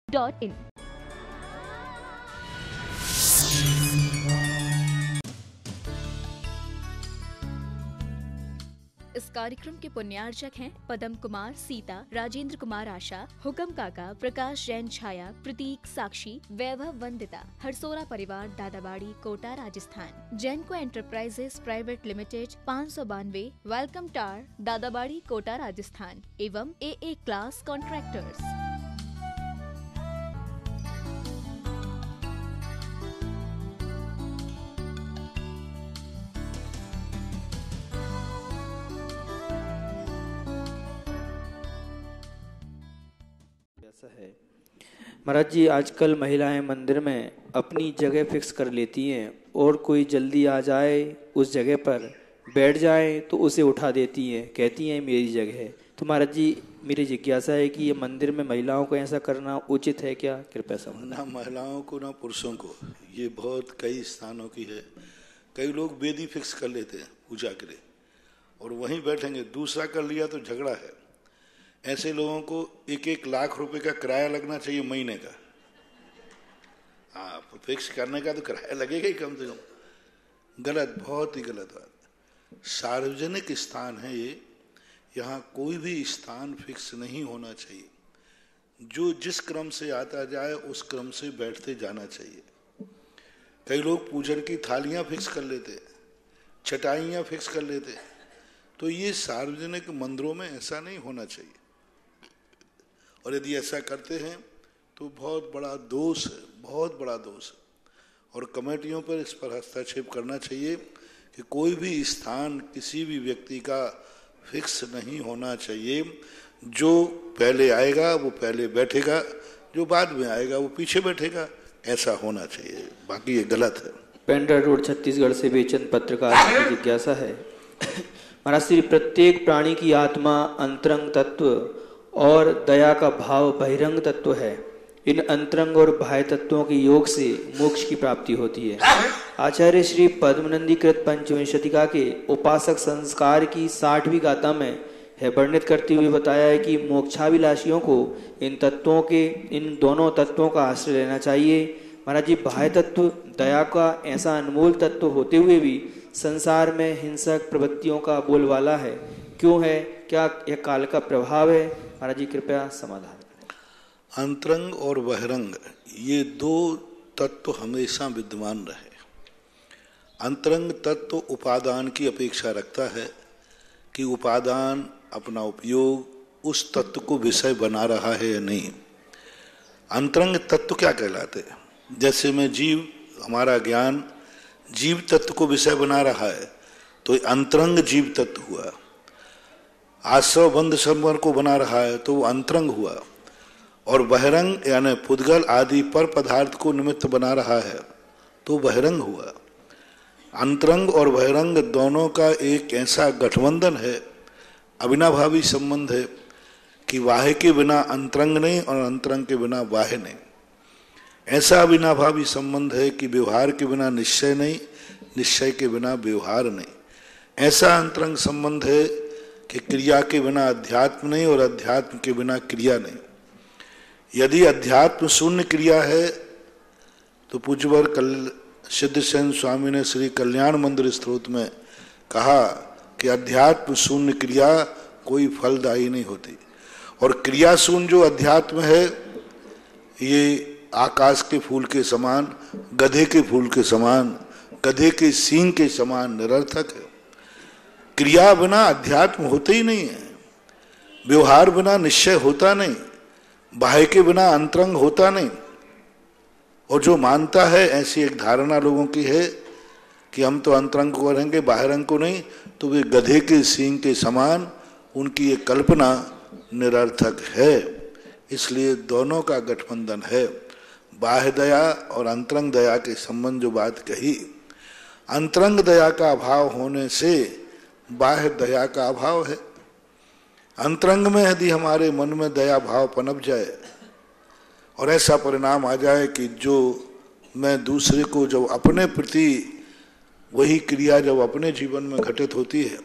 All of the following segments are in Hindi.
www.ecom.in। इस कार्यक्रम के पुण्यार्चक हैं पदम कुमार, सीता, राजेंद्र कुमार, आशा, हुकम काका, प्रकाश जैन, छाया, प्रतीक, साक्षी, वैभव, वंदिता, हरसोरा परिवार, Dadabari, Kota, Rajasthan. Jainco enterprises private limited, 592, welcome tower, Dadabari, Kota, Rajasthan एवं AA क्लास कॉन्ट्रैक्टर्स। है महाराज जी, आजकल महिलाएं मंदिर में अपनी जगह फिक्स कर लेती हैं और कोई जल्दी आ जाए उस जगह पर बैठ जाए तो उसे उठा देती हैं, कहती हैं मेरी जगह है। तो महाराज जी, मेरी जिज्ञासा है कि ये मंदिर में महिलाओं को ऐसा करना उचित है क्या? कृपया समझाएं। ना महिलाओं को ना पुरुषों को, ये बहुत कई स्थानों की है। कई लोग वेदी फिक्स कर लेते हैं पूजा के लिए और वहीं बैठेंगे, दूसरा कर लिया तो झगड़ा है। ऐसे लोगों को 1-1 लाख रुपए का किराया लगना चाहिए महीने का। हाँ, फिक्स करने का तो किराया लगेगा ही कम से कम। गलत, बहुत ही गलत बात। सार्वजनिक स्थान है ये, यहाँ कोई भी स्थान फिक्स नहीं होना चाहिए। जो जिस क्रम से आता जाए उस क्रम से बैठते जाना चाहिए। कई लोग पूजन की थालियां फिक्स कर लेते, चटाइयां फिक्स कर लेते, तो ये सार्वजनिक मंदिरों में ऐसा नहीं होना चाहिए। और यदि ऐसा करते हैं तो बहुत बड़ा दोष है, बहुत बड़ा दोष है। और कमेटियों पर इस पर हस्तक्षेप करना चाहिए कि कोई भी स्थान किसी भी व्यक्ति का फिक्स नहीं होना चाहिए। जो पहले आएगा वो पहले बैठेगा, जो बाद में आएगा वो पीछे बैठेगा, ऐसा होना चाहिए। बाकी ये गलत है। पेंड्रा रोड छत्तीसगढ़ से बेचंद पत्रकार की जिज्ञासा है महाराज श्री, प्रत्येक प्राणी की आत्मा अंतरंग तत्व और दया का भाव बहिरंग तत्व है। इन अंतरंग और बाह्य तत्वों के योग से मोक्ष की प्राप्ति होती है। आचार्य श्री पद्मनंदीकृत पंचविंशतिका के उपासक संस्कार की 60वीं गाथा में है वर्णित करते हुए बताया है कि मोक्षाभिलाषियों को इन दोनों तत्वों का आश्रय लेना चाहिए। महाराज जी, बाह्य तत्व दया का ऐसा अनमोल तत्व होते हुए भी संसार में हिंसक प्रवृत्तियों का बोलबाला है, क्यों है? क्या यह काल का प्रभाव है? महाराज जी कृपया समाधान। अंतरंग और बहिरंग ये दो तत्व हमेशा विद्यमान रहे। अंतरंग तत्व उपादान की अपेक्षा रखता है कि उपादान अपना उपयोग उस तत्व को विषय बना रहा है या नहीं। अंतरंग तत्व क्या कहलाते हैं? जैसे में जीव, हमारा ज्ञान जीव तत्व को विषय बना रहा है तो अंतरंग जीव तत्व हुआ। आश्रव बंध संवर को बना रहा है तो वो अंतरंग हुआ। और बहिरंग यानी पुद्गल आदि पर पदार्थ को निमित्त बना रहा है तो बहिरंग हुआ। अंतरंग और बहिरंग दोनों का एक ऐसा गठबंधन है, अविनाभावी संबंध है कि बाह्य के बिना अंतरंग नहीं और अंतरंग के बिना बाह्य नहीं। ऐसा अविनाभावी संबंध है कि व्यवहार के बिना निश्चय नहीं, निश्चय के बिना व्यवहार नहीं। ऐसा अंतरंग संबंध है कि क्रिया के बिना अध्यात्म नहीं और अध्यात्म के बिना क्रिया नहीं। यदि अध्यात्म शून्य क्रिया है तो पूज्यवर सिद्धसेन स्वामी ने श्री कल्याण मंदिर स्तोत्र में कहा कि अध्यात्म शून्य क्रिया कोई फलदायी नहीं होती। और क्रिया शून्य जो अध्यात्म है ये आकाश के फूल के समान, गधे के फूल के समान, गधे के सींग के समान निरर्थक है। क्रिया बिना अध्यात्म होते ही नहीं है, व्यवहार बिना निश्चय होता नहीं, बाह्य के बिना अंतरंग होता नहीं। और जो मानता है, ऐसी एक धारणा लोगों की है कि हम तो अंतरंग को करेंगे बाह्यरंग को नहीं, तो वे गधे के सींग के समान, उनकी ये कल्पना निरर्थक है। इसलिए दोनों का गठबंधन है। बाह्य दया और अंतरंग दया के संबंध जो बात कही, अंतरंग दया का अभाव होने से बाह्य दया का अभाव है। अंतरंग में यदि हमारे मन में दया भाव पनप जाए और ऐसा परिणाम आ जाए कि जो मैं दूसरे को, जब अपने प्रति वही क्रिया जब अपने जीवन में घटित होती है,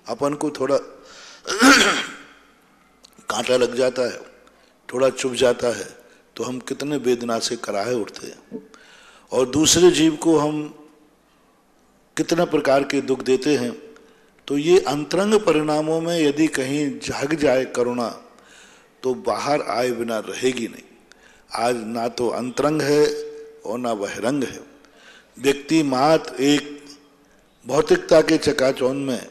अपन को थोड़ा कांटा लग जाता है, थोड़ा चुभ जाता है, तो हम कितने वेदना से कराहे उठते हैं, और दूसरे जीव को हम कितने प्रकार के दुख देते हैं। तो ये अंतरंग परिणामों में यदि कहीं जाग जाए करुणा, तो बाहर आए बिना रहेगी नहीं। आज ना तो अंतरंग है और ना बहिरंग है। व्यक्ति मात्र एक भौतिकता के चकाचौंध में,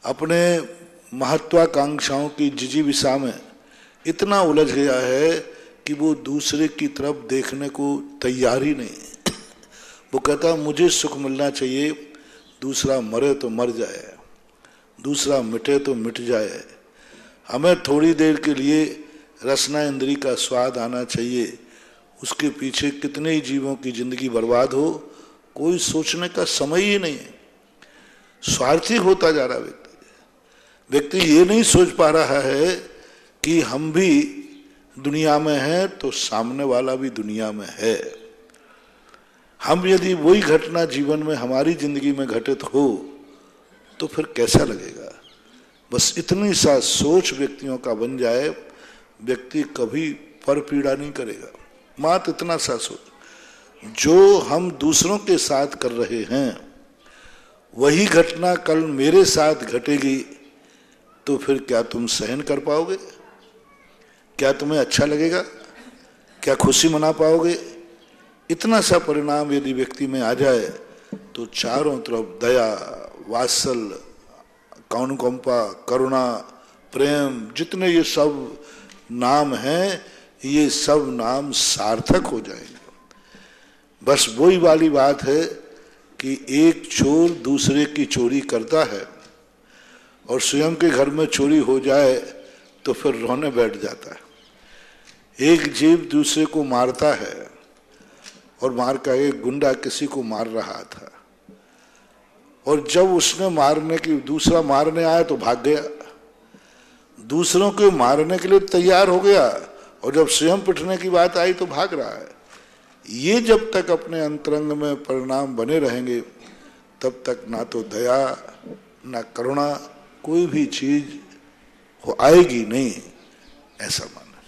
अपने महत्वाकांक्षाओं की जिजीविषा में इतना उलझ गया है कि वो दूसरे की तरफ देखने को तैयार ही नहीं। वो कहता मुझे सुख मिलना चाहिए, दूसरा मरे तो मर जाए, दूसरा मिटे तो मिट जाए, हमें थोड़ी देर के लिए रसना इंद्री का स्वाद आना चाहिए। उसके पीछे कितने ही जीवों की जिंदगी बर्बाद हो, कोई सोचने का समय ही नहीं है। स्वार्थी होता जा रहा व्यक्ति ये नहीं सोच पा रहा है कि हम भी दुनिया में हैं तो सामने वाला भी दुनिया में है। हम यदि वही घटना जीवन में हमारी जिंदगी में घटित हो तो फिर कैसा लगेगा। बस इतनी सा सोच व्यक्तियों का बन जाए, व्यक्ति कभी पर पीड़ा नहीं करेगा। मात्र इतना सा सोच, जो हम दूसरों के साथ कर रहे हैं वही घटना कल मेरे साथ घटेगी तो फिर क्या तुम सहन कर पाओगे? क्या तुम्हें अच्छा लगेगा? क्या खुशी मना पाओगे? इतना सा परिणाम यदि व्यक्ति में आ जाए तो चारों तरफ दया, वात्सल्य, अनुकंपा, करुणा, प्रेम, जितने ये सब नाम हैं, ये सब नाम सार्थक हो जाएंगे। बस वही वाली बात है कि एक चोर दूसरे की चोरी करता है और स्वयं के घर में चोरी हो जाए तो फिर रोने बैठ जाता है। एक जीव दूसरे को मारता है और मार का एक गुंडा किसी को मार रहा था, और जब उसने मारने की दूसरा मारने आया तो भाग गया, दूसरों को मारने के लिए तैयार हो गया, और जब स्वयं पिटने की बात आई तो भाग रहा है। ये जब तक अपने अंतरंग में परिणाम बने रहेंगे तब तक ना तो दया ना करुणा कोई भी चीज हो आएगी नहीं, ऐसा मानना।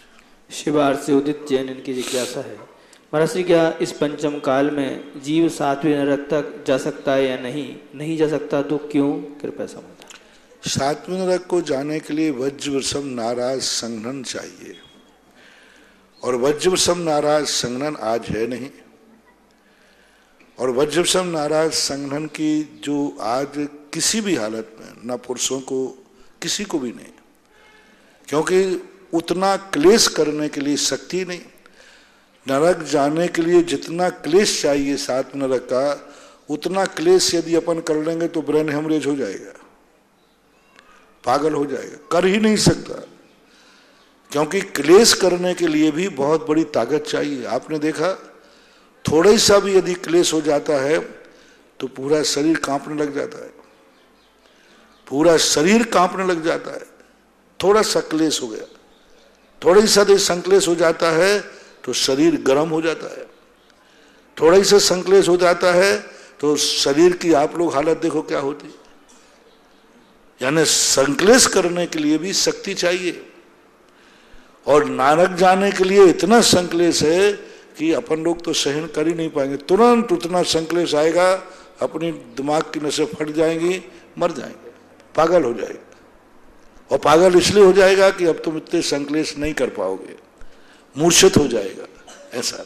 शिवार से उदित जैन इनकी जिज्ञासा है, महाराज जी क्या इस पंचम काल में जीव सातवें नरक तक जा सकता है या नहीं जा सकता तो क्यों? कृपया समझाएं। सातवें नरक को जाने के लिए वज्रवसम नाराज संघनन चाहिए, और वज्रवसम नाराज संघनन आज है नहीं। और वज्रवसम नाराज संघनन की जो आज किसी भी हालत में, ना पुरुषों को किसी को भी नहीं, क्योंकि उतना क्लेश करने के लिए शक्ति नहीं। नरक जाने के लिए जितना क्लेश चाहिए सातवें नरक का, उतना क्लेश यदि अपन कर लेंगे तो ब्रेन हेमरेज हो जाएगा, पागल हो जाएगा, कर ही नहीं सकता। क्योंकि क्लेश करने के लिए भी बहुत बड़ी ताकत चाहिए। आपने देखा थोड़ा सा भी यदि क्लेश हो जाता है तो पूरा शरीर कांपने लग जाता है, पूरा शरीर कांपने लग जाता है। थोड़ा सा क्लेश हो गया, थोड़ा सा संक्लेश हो जाता है तो शरीर गर्म हो जाता है, थोड़ा सा संक्लेश हो जाता है तो शरीर की आप लोग हालत देखो क्या होती है। यानी संक्लेश करने के लिए भी शक्ति चाहिए, और नरक जाने के लिए इतना संक्लेश है कि अपन लोग तो सहन कर ही नहीं पाएंगे। तुरंत उतना संक्लेश आएगा, अपनी दिमाग की नसें फट जाएंगी, मर जाएंगे, पागल हो जाएगा। और पागल इसलिए हो जाएगा कि अब तुम इतने संक्लेश नहीं कर पाओगे, मूर्छित हो जाएगा, ऐसा।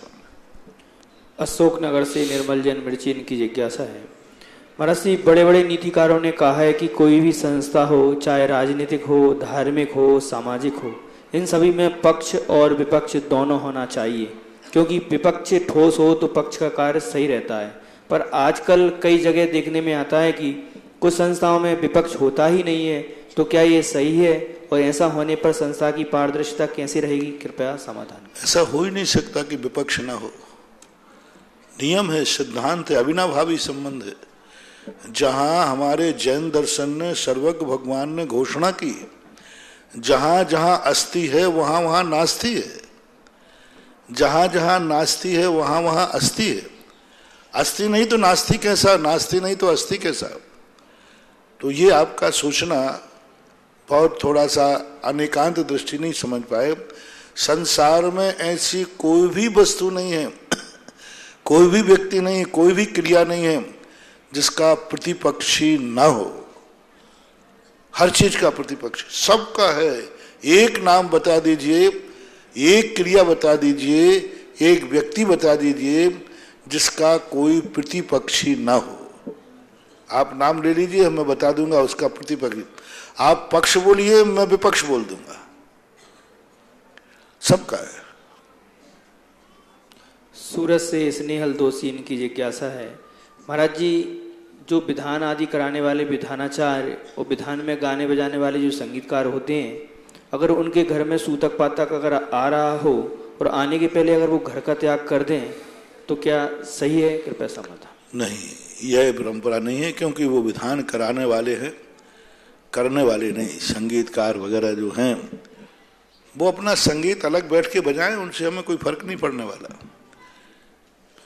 अशोकनगर से निर्मल जैन मिर्ची इनकी जिज्ञासा है, महाराज जी बड़े बड़े नीतिकारों ने कहा है कि कोई भी संस्था हो, चाहे राजनीतिक हो, धार्मिक हो, सामाजिक हो, इन सभी में पक्ष और विपक्ष दोनों होना चाहिए, क्योंकि विपक्ष ठोस हो तो पक्ष का कार्य सही रहता है। पर आजकल कई जगह देखने में आता है कि कुछ संस्थाओं में विपक्ष होता ही नहीं है, तो क्या ये सही है? और ऐसा होने पर संस्था की पारदर्शिता कैसी रहेगी? कृपया समाधान। ऐसा हो ही नहीं सकता कि विपक्ष ना हो। नियम है, सिद्धांत है, अविनाभावी संबंध है। जहां हमारे जैन दर्शन ने सर्वज्ञ भगवान ने घोषणा की है, जहां जहां अस्थि है वहां वहां नास्ति है, जहां जहां नास्ति है वहां वहां अस्थि है। अस्थि नहीं तो नास्ति कैसा, नास्ति नहीं तो अस्थि कैसा? तो ये आपका सोचना बहुत थोड़ा सा अनेकांत दृष्टि नहीं समझ पाए। संसार में ऐसी कोई भी वस्तु नहीं है, कोई भी व्यक्ति नहीं, कोई भी क्रिया नहीं है जिसका प्रतिपक्षी ना हो। हर चीज का प्रतिपक्षी सबका है। एक नाम बता दीजिए, एक क्रिया बता दीजिए, एक व्यक्ति बता दीजिए जिसका कोई प्रतिपक्षी ना हो। आप नाम ले लीजिए, मैं बता दूंगा उसका प्रतिपक्षी। आप पक्ष बोलिए, मैं विपक्ष बोल दूंगा। सबका है। सूरत से स्नेहल दोषी इनकी जिज्ञासा है, महाराज जी जो विधान आदि कराने वाले विधानाचार्य और विधान में गाने बजाने वाले जो संगीतकार होते हैं, अगर उनके घर में सूतक पातक अगर आ रहा हो और आने के पहले अगर वो घर का त्याग कर दें तो क्या सही है? कृपया समाधान। नहीं, यह परंपरा नहीं है, क्योंकि वो विधान कराने वाले हैं, करने वाले नहीं। संगीतकार वगैरह जो हैं वो अपना संगीत अलग बैठ के बजाएं, उनसे हमें कोई फर्क नहीं पड़ने वाला।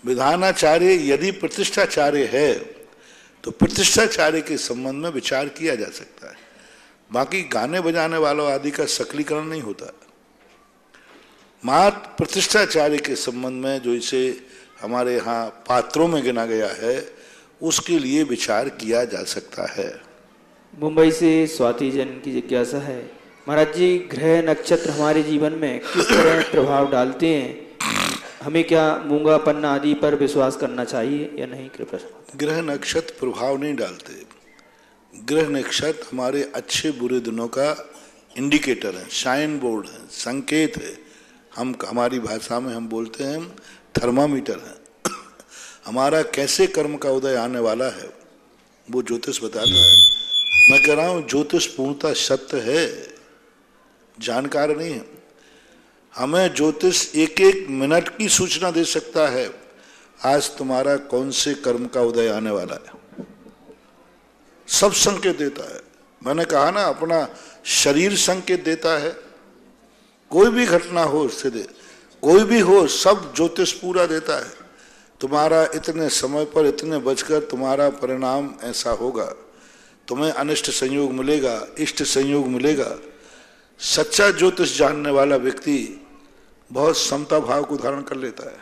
विधानाचार्य यदि प्रतिष्ठाचार्य है तो प्रतिष्ठाचार्य के संबंध में विचार किया जा सकता है। बाकी गाने बजाने वालों आदि का सकलीकरण नहीं होता। मात्र प्रतिष्ठाचार्य के संबंध में जो इसे हमारे यहाँ पात्रों में गिना गया है उसके लिए विचार किया जा सकता है। मुंबई से स्वाति जैन की जिज्ञासा है, महाराज जी ग्रह नक्षत्र हमारे जीवन में किस तरह प्रभाव डालते हैं? हमें क्या मूंगा पन्ना आदि पर विश्वास करना चाहिए या नहीं? कृपया। ग्रह नक्षत्र प्रभाव नहीं डालते। ग्रह नक्षत्र हमारे अच्छे बुरे दिनों का इंडिकेटर है, साइन बोर्ड है, संकेत है। हमारी भाषा में हम बोलते हैं थर्मामीटर है। हमारा कैसे कर्म का उदय आने वाला है वो ज्योतिष बताता है। मैं कह रहा हूं ज्योतिष पूर्णतः सत्य है, जानकार नहीं है। हमें ज्योतिष एक एक मिनट की सूचना दे सकता है, आज तुम्हारा कौन से कर्म का उदय आने वाला है, सब संकेत देता है। मैंने कहा ना, अपना शरीर संकेत देता है। कोई भी घटना हो उससे कोई भी हो, सब ज्योतिष पूरा देता है। तुम्हारा इतने समय पर इतने बजकर तुम्हारा परिणाम ऐसा होगा, तुम्हें अनिष्ट संयोग मिलेगा, इष्ट संयोग मिलेगा। सच्चा ज्योतिष जानने वाला व्यक्ति बहुत समता भाव को धारण कर लेता है।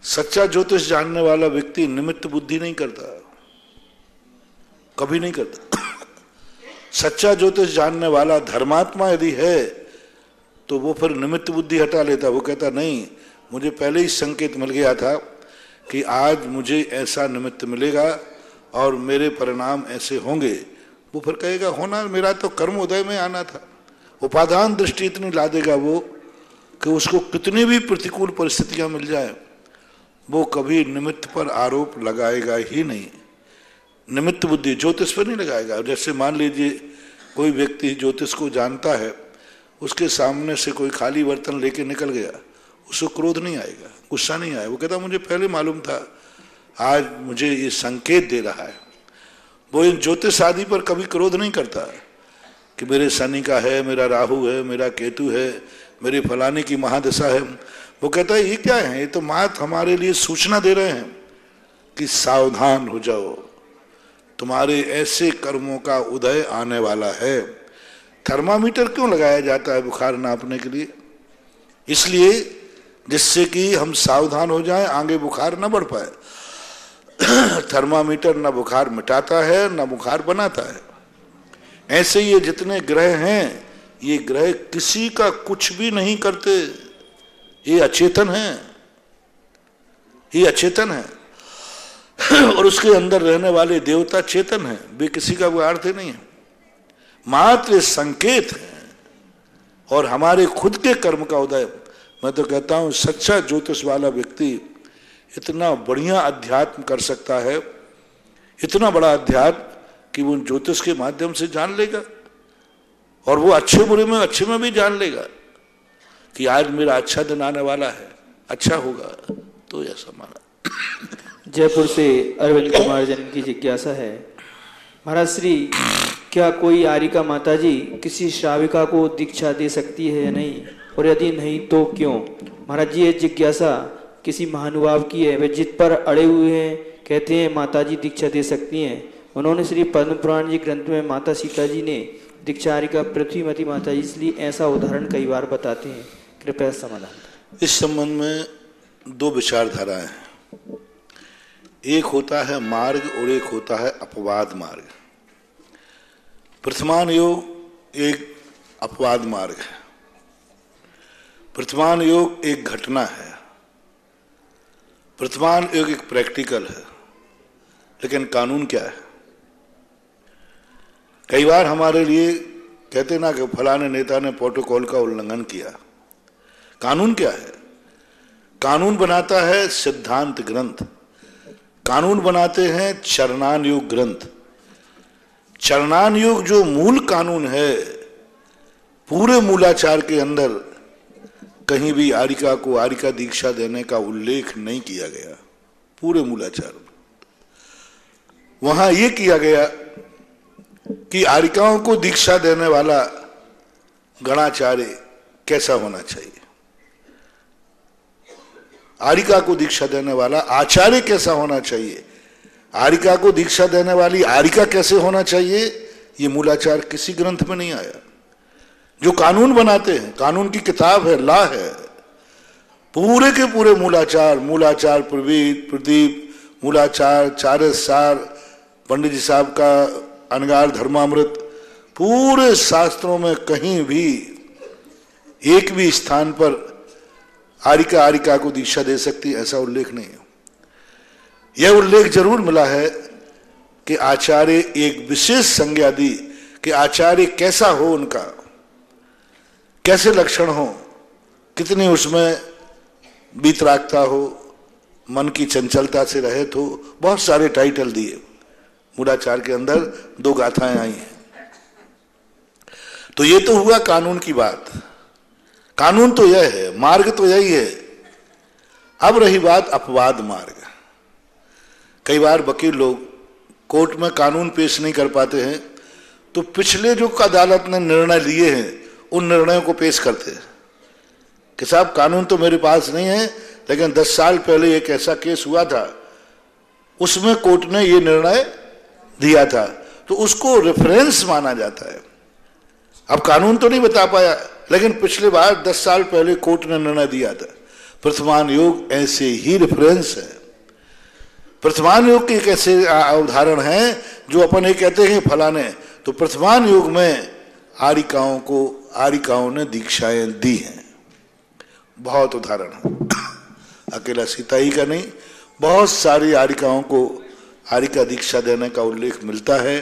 सच्चा ज्योतिष जानने वाला व्यक्ति निमित्त बुद्धि नहीं करता, कभी नहीं करता। सच्चा ज्योतिष जानने वाला धर्मात्मा यदि है तो वो फिर निमित्त बुद्धि हटा लेता। वो कहता नहीं, मुझे पहले ही संकेत मिल गया था कि आज मुझे ऐसा निमित्त मिलेगा और मेरे परिणाम ऐसे होंगे। वो फिर कहेगा होना, मेरा तो कर्म उदय में आना था। उपादान दृष्टि इतनी ला देगा वो कि उसको कितनी भी प्रतिकूल परिस्थितियां मिल जाए वो कभी निमित्त पर आरोप लगाएगा ही नहीं। निमित्त बुद्धि ज्योतिष पर नहीं लगाएगा। जैसे मान लीजिए कोई व्यक्ति ज्योतिष को जानता है, उसके सामने से कोई खाली बर्तन लेके निकल गया, उसको क्रोध नहीं आएगा, गुस्सा नहीं आएगा। वो कहता मुझे पहले मालूम था, आज मुझे ये संकेत दे रहा है। वो इन ज्योतिष आदि पर कभी क्रोध नहीं करता कि मेरे शनि का है, मेरा राहु है, मेरा केतु है, मेरे फलाने की महादशा है। वो कहता है ये क्या है, ये तो मात हमारे लिए सूचना दे रहे हैं कि सावधान हो जाओ, तुम्हारे ऐसे कर्मों का उदय आने वाला है। थर्मामीटर क्यों लगाया जाता है बुखार नापने के लिए? इसलिए जिससे कि हम सावधान हो जाएं, आगे बुखार न बढ़ पाए। थर्मामीटर न बुखार मिटाता है न बुखार बनाता है। ऐसे ये जितने ग्रह हैं, ये ग्रह किसी का कुछ भी नहीं करते। ये अचेतन है, ये अचेतन है। और उसके अंदर रहने वाले देवता चेतन है, वे किसी का बिगाड़ते नहीं है, मात्र संकेत है। और हमारे खुद के कर्म का उदय, मैं तो कहता हूं सच्चा ज्योतिष वाला व्यक्ति इतना बढ़िया अध्यात्म कर सकता है, इतना बड़ा अध्यात्म कि वो ज्योतिष के माध्यम से जान लेगा। और वो अच्छे बुरे में, अच्छे में भी जान लेगा कि आज मेरा अच्छा दिन आने वाला है, अच्छा होगा। तो ऐसा माना। जयपुर से अरविंद कुमार जैन की जिज्ञासा है, महाराज श्री क्या कोई आरिका माता जी किसी श्राविका को दीक्षा दे सकती है या नहीं, और यदि नहीं तो क्यों? महाराज जी ये जिज्ञासा किसी महानुभाव की है, वे जिद पर अड़े हुए हैं, कहते हैं माता जी दीक्षा दे सकती हैं। उन्होंने श्री पद्म पुराण जी ग्रंथ में माता सीता जी ने दीक्षारिका पृथ्वीमती माता इसलिए ऐसा उदाहरण कई बार बताते हैं, कृपया समाधान करें। इस संबंध में दो विचारधाराएं हैं, एक होता है मार्ग और एक होता है अपवाद मार्ग। प्रथमान योग एक अपवाद मार्ग है। प्रथमान योग एक घटना है, प्रथमान योग एक प्रैक्टिकल है, लेकिन कानून क्या है? कई बार हमारे लिए कहते ना कि फलाने नेता ने प्रोटोकॉल का उल्लंघन किया। कानून क्या है? कानून बनाता है सिद्धांत ग्रंथ, कानून बनाते हैं चरणान योग ग्रंथ। चरणान योग जो मूल कानून है, पूरे मूलाचार के अंदर कहीं भी आरिका को आरिका दीक्षा देने का उल्लेख नहीं किया गया। पूरे मूलाचार में वहां यह किया गया कि आरिकाओं को दीक्षा देने वाला गणाचार्य कैसा होना चाहिए, आरिका को दीक्षा देने वाला आचार्य कैसा होना चाहिए, आरिका को दीक्षा देने वाली आरिका कैसे होना चाहिए, ये मूलाचार किसी ग्रंथ में नहीं आया। जो कानून बनाते हैं, कानून की किताब है, लॉ है, पूरे के पूरे मूलाचार, मूलाचार प्रदीप, मूलाचार चारसार, पंडित जी साहब का अनगार धर्मामृत, पूरे शास्त्रों में कहीं भी एक भी स्थान पर आरिका आरिका को दीक्षा दे सकती ऐसा उल्लेख नहीं है। यह उल्लेख जरूर मिला है कि आचार्य एक विशेष संज्ञा दी कि आचार्य कैसा हो, उनका कैसे लक्षण हो, कितनी उसमें बीतरागता हो, मन की चंचलता से रहित हो, बहुत सारे टाइटल दिए। मूलाचार के अंदर दो गाथाएं आई हैं। तो ये तो हुआ कानून की बात। कानून तो यह है, मार्ग तो यही है। अब रही बात अपवाद मार्ग। कई बार वकील लोग कोर्ट में कानून पेश नहीं कर पाते हैं, तो पिछले जो अदालत ने निर्णय लिए हैं उन निर्णयों को पेश करते हैं कि साहब कानून तो मेरे पास नहीं है, लेकिन 10 साल पहले एक ऐसा केस हुआ था, उसमें कोर्ट ने ये निर्णय दिया था, तो उसको रेफरेंस माना जाता है। अब कानून तो नहीं बता पाया, लेकिन पिछले बार 10 साल पहले कोर्ट ने निर्णय दिया था। प्रथमान योग ऐसे ही रेफरेंस है। प्रथमान योग के एक ऐसे उदाहरण है जो अपन ये कहते हैं फलाने, तो प्रथमान योग में आरिकाओं ने दीक्षाएं दी हैं। बहुत उदाहरण है, अकेला सीता ही का नहीं, बहुत सारी आरिकाओं को आरिका दीक्षा देने का उल्लेख मिलता है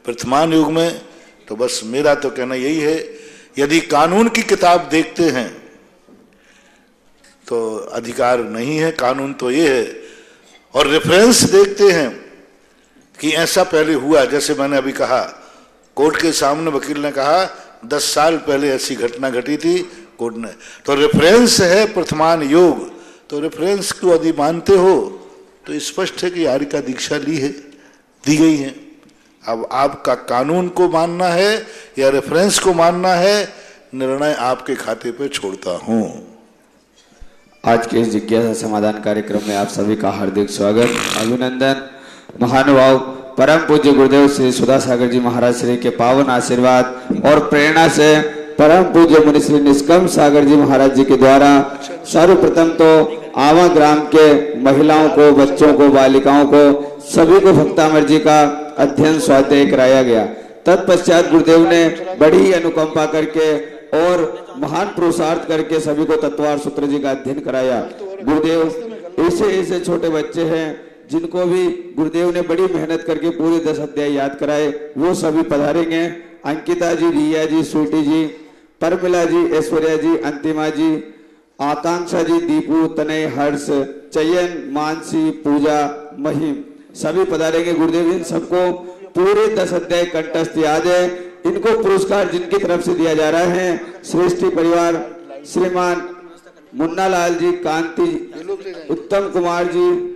प्रथमान युग में। तो बस मेरा तो कहना यही है, यदि कानून की किताब देखते हैं तो अधिकार नहीं है, कानून तो ये है, और रेफरेंस देखते हैं कि ऐसा पहले हुआ, जैसे मैंने अभी कहा, कोर्ट के सामने वकील ने कहा 10 साल पहले ऐसी घटना घटी थी, कोर्ट ने, तो रेफरेंस है प्रथमान योग। तो रेफरेंस को यदि मानते हो तो स्पष्ट है कि आरिका दीक्षा ली है, दी गई है। अब आपका कानून को मानना है या रेफरेंस को मानना है, निर्णय आपके खाते पे छोड़ता हूं। आज के इस जिज्ञासा समाधान कार्यक्रम में आप सभी का हार्दिक स्वागत, अभिनंदन। महानुभाव परम पूज्य गुरुदेव श्री सुधा सागर जी महाराज श्री के पावन आशीर्वाद और प्रेरणा से परम पूज्य मुनि श्री निष्कम सागर जी महाराज जी के द्वारा सर्वप्रथम तो आवा ग्राम के महिलाओं को, बच्चों को, बालिकाओं को, सभी को भक्तामर जी का अध्ययन स्वाध्याय कराया गया। तत्पश्चात गुरुदेव ने बड़ी अनुकंपा करके और महान पुरुषार्थ करके सभी को तत्वार सूत्र जी का अध्ययन कराया। गुरुदेव ऐसे छोटे बच्चे हैं जिनको भी गुरुदेव ने बड़ी मेहनत करके पूरे 10 अध्याय याद कराए, वो सभी पधारेंगे। अंकिता जी, रिया जी, स्वीटी जी, परमिला जी, ऐश्वर्या जी, अंतिमा जी, आकांक्षा जी, दीपू, तनय, हर्ष, चयन, मानसी, पूजा, महिम, सभी पधारेंगे। गुरुदेव इन सबको पूरे 10 अध्याय कंठस्थ याद है। इनको पुरस्कार जिनकी तरफ से दिया जा रहा है, श्रेष्ठी परिवार, श्रीमान मुन्ना लाल जी, कांति, उत्तम कुमार जी,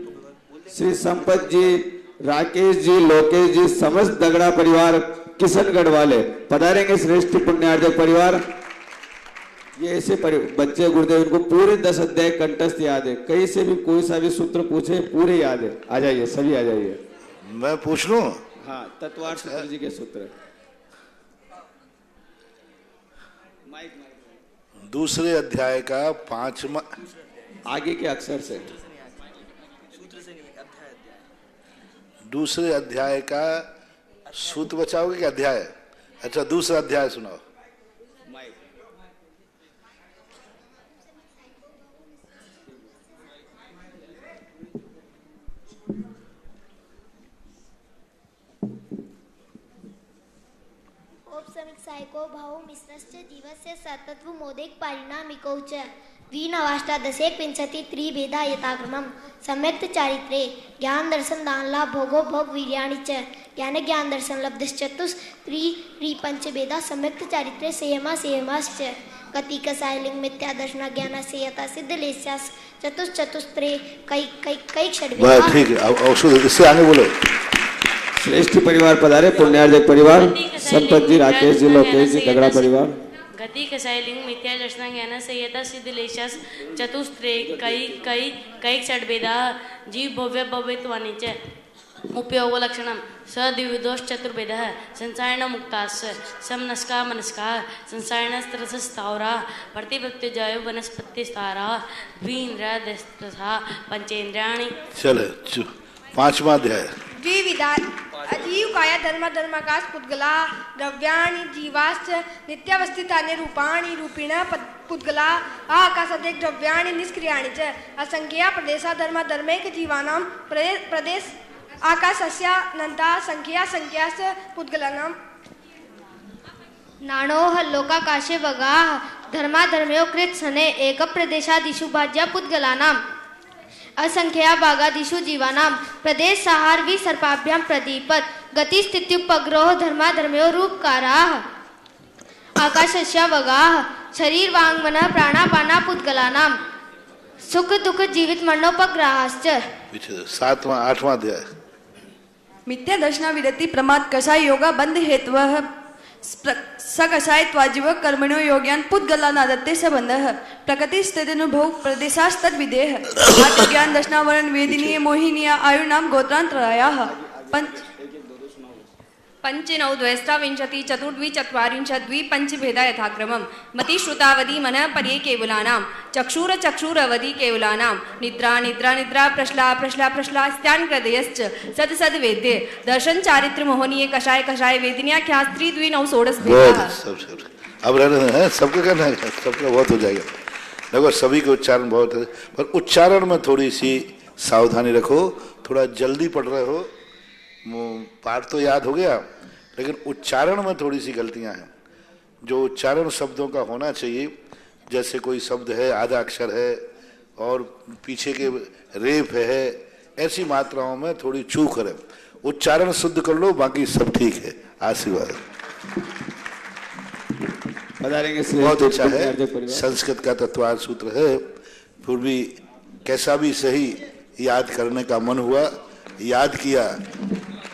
श्री संपत जी, राकेश जी, लोकेश जी, समस्त दगड़ा परिवार, किशनगढ़ वाले पधारेंगे। श्रेष्ठ पुण्यार्जक परिवार, ये ऐसे बच्चे गुरुदेव इनको पूरे 10 अध्याय कंठस्थ याद है। कहीं से भी कोई सा भी सूत्र पूछे पूरे याद है। आ जाइए, सभी आ जाइए। मैं पूछ लूं? हाँ, तत्वार सूत्र जी के सूत्र। दूसरे अध्याय का 5वां, आगे के अक्षर से दूसरे अध्याय का सूत्र बचाओगे कि अध्याय? अच्छा, दूसरा अध्याय सुनाओ। सायको भाव मिश्रश्च जीवस्य सतत्व मोदेक परिणामिकौ च द्विनवाष्टादशेक विंशति त्रिभेदा यथाक्रमम् सम्यक्त चारित्रे ज्ञान दर्शन दान लाभ भोगो भोग वीर्याणि च ज्ञान ज्ञान दर्शन लब्धश्चतुस् त्रि पंचभेदा सम्यक्त चारित्रे सेयमाश्च गति कसायलिंग मिथ्या दर्शन ज्ञान से यथा सिद्ध लेस्यास चतुस्त्रे कई षड्भेदा। ठीक है, अब इससे आगे बोलो। श्रेष्ठ परिवार पधारे, पुण्यार्जक परिवार, संपत जी, राकेश जी, लोकेश जी, तगड़ा परिवार। गति कसायलिंग मिथ्या दर्शन ज्ञान संयता सिद्ध लेशास चतुस्त्रे कई षड्भेदा जीव भव्य भव्यत्वानि च उपयोग लक्षणम सद्विदोष चतुर्भेदः संसारेण मुक्तास् समनस्का मनस्का संसारेण स्त्रसस्तावरा प्रतिपत्तिजयो वनस्पतिस्तारा द्विन्द्रिया दशतथा पंचेन्द्रियाणि। चले 5वां अध्याय। द्विविधा अजीवकाय धर्माकाश पुद्गला द्रव्याणि जीवाश्च नित्यावस्थितानि रूपाणि रूपिण पुद्गला आकाशादेक द्रव्याणि निष्क्रियाणि च असंख्या प्रदेशा धर्मैक जीवानां प्रदेश आकाशस्य अनंता संख्याश्च पुद्गलानां नाणोः लोकाकाशे वगाः धर्माधर्मयो कृत्सने एक प्रदेशादिषु भाज्या पुद्गलानाम् असंख्या भागादिषु जीवानां प्रदेश साहार विसर्पाभ्यां प्रदीपत गति स्थित्युपग्रहो धर्माधर्मयो रूपकाराः आकाशस्य वगाः शरीर वांग मन प्राणापाना पुद्गलानां सुख दुख जीवित मरणोपग्रहाश्च। 7वां 8वां अध्याय। मिथ्या दर्शना विरति प्रमाद कषाय योगा बंध हेतवः सकषाय त्वाजीव कर्मणो योग्यान पुद्गला नादत्ते संबंधः प्रकृति स्थित्यनुभव प्रदेशास्तद्विदेह आत्मज्ञान दर्शनावरण वेदिनीय मोहिनीय आयुर्नाम गोत्रांतरायाः पंचनौ द्वैष्टाविंशति चतुर्द्विचत्वारिंशत् द्विपंचभेदा यथाक्रमम् मतिश्रुतावधि मनः पर्ये केवलानां चक्षुरवधि केवलानां निद्रा प्रश्ला स्त्यान्कृदयश्च सद वेद्ये दर्शन चारित्र मोहनीय कषाय वेदिन्याख्यास्त्री द्विनौ षोडश भेदाः। अब रहने सबको करना है, सबका बहुत हो जाएगा। देखो सभी के उच्चारण बहुत है, पर उच्चारण में थोड़ी सी सावधानी रखो। थोड़ा जल्दी पढ़ रहे हो, पाठ तो याद हो गया, लेकिन उच्चारण में थोड़ी सी गलतियां हैं। जो उच्चारण शब्दों का होना चाहिए, जैसे कोई शब्द है आधा अक्षर है और पीछे के रेफ है, ऐसी मात्राओं में थोड़ी चूक है। उच्चारण शुद्ध कर लो, बाकी सब ठीक है। आशीर्वाद। बहुत अच्छा है। संस्कृत का तत्वार्थ सूत्र है, फिर भी कैसा भी सही याद करने का मन हुआ, याद किया।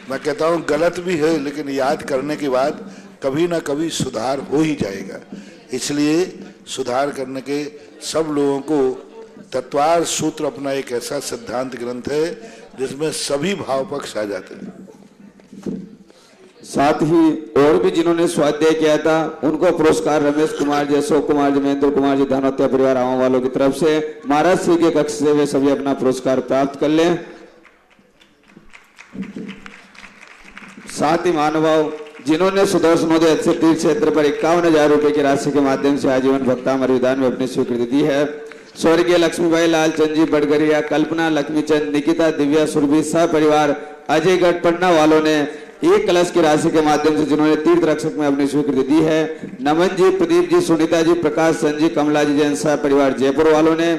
मैं कहता हूँ गलत भी है, लेकिन याद करने के बाद कभी ना कभी सुधार हो ही जाएगा। इसलिए सुधार करने के सब लोगों को तत्वार्थ सूत्र अपना एक ऐसा सिद्धांत ग्रंथ है जिसमें सभी भाव पक्ष आ जाते हैं। साथ ही और भी जिन्होंने स्वाध्याय किया था उनको पुरस्कार रमेश कुमार जी, अशोक कुमार जी, महेंद्र कुमार जी, धनोत्या परिवार आवां वालों की तरफ से महाराज श्री के कक्ष से वे सभी अपना पुरस्कार प्राप्त कर लें। साथ ही महानुभाव जिन्होंने सुदर्शनोदय अच्छे तीर्थ क्षेत्र पर 51,000 रुपए की राशि के माध्यम से आजीवन भक्तामर विधान में अपनी स्वीकृति दी है। स्वर्गीय लक्ष्मीबाई लालचंद जी बड़गरिया, कल्पना लक्ष्मीचंद, निकिता दिव्या सुरभि सह परिवार अजयगढ़ पटना वालों ने 1 कलश की राशि के माध्यम से जिन्होंने तीर्थ रक्षक में अपनी स्वीकृति दी है। नमन जी, प्रदीप जी, सुनीता जी, प्रकाश चंद जी, कमला जी जैन सह परिवार जयपुर वालों ने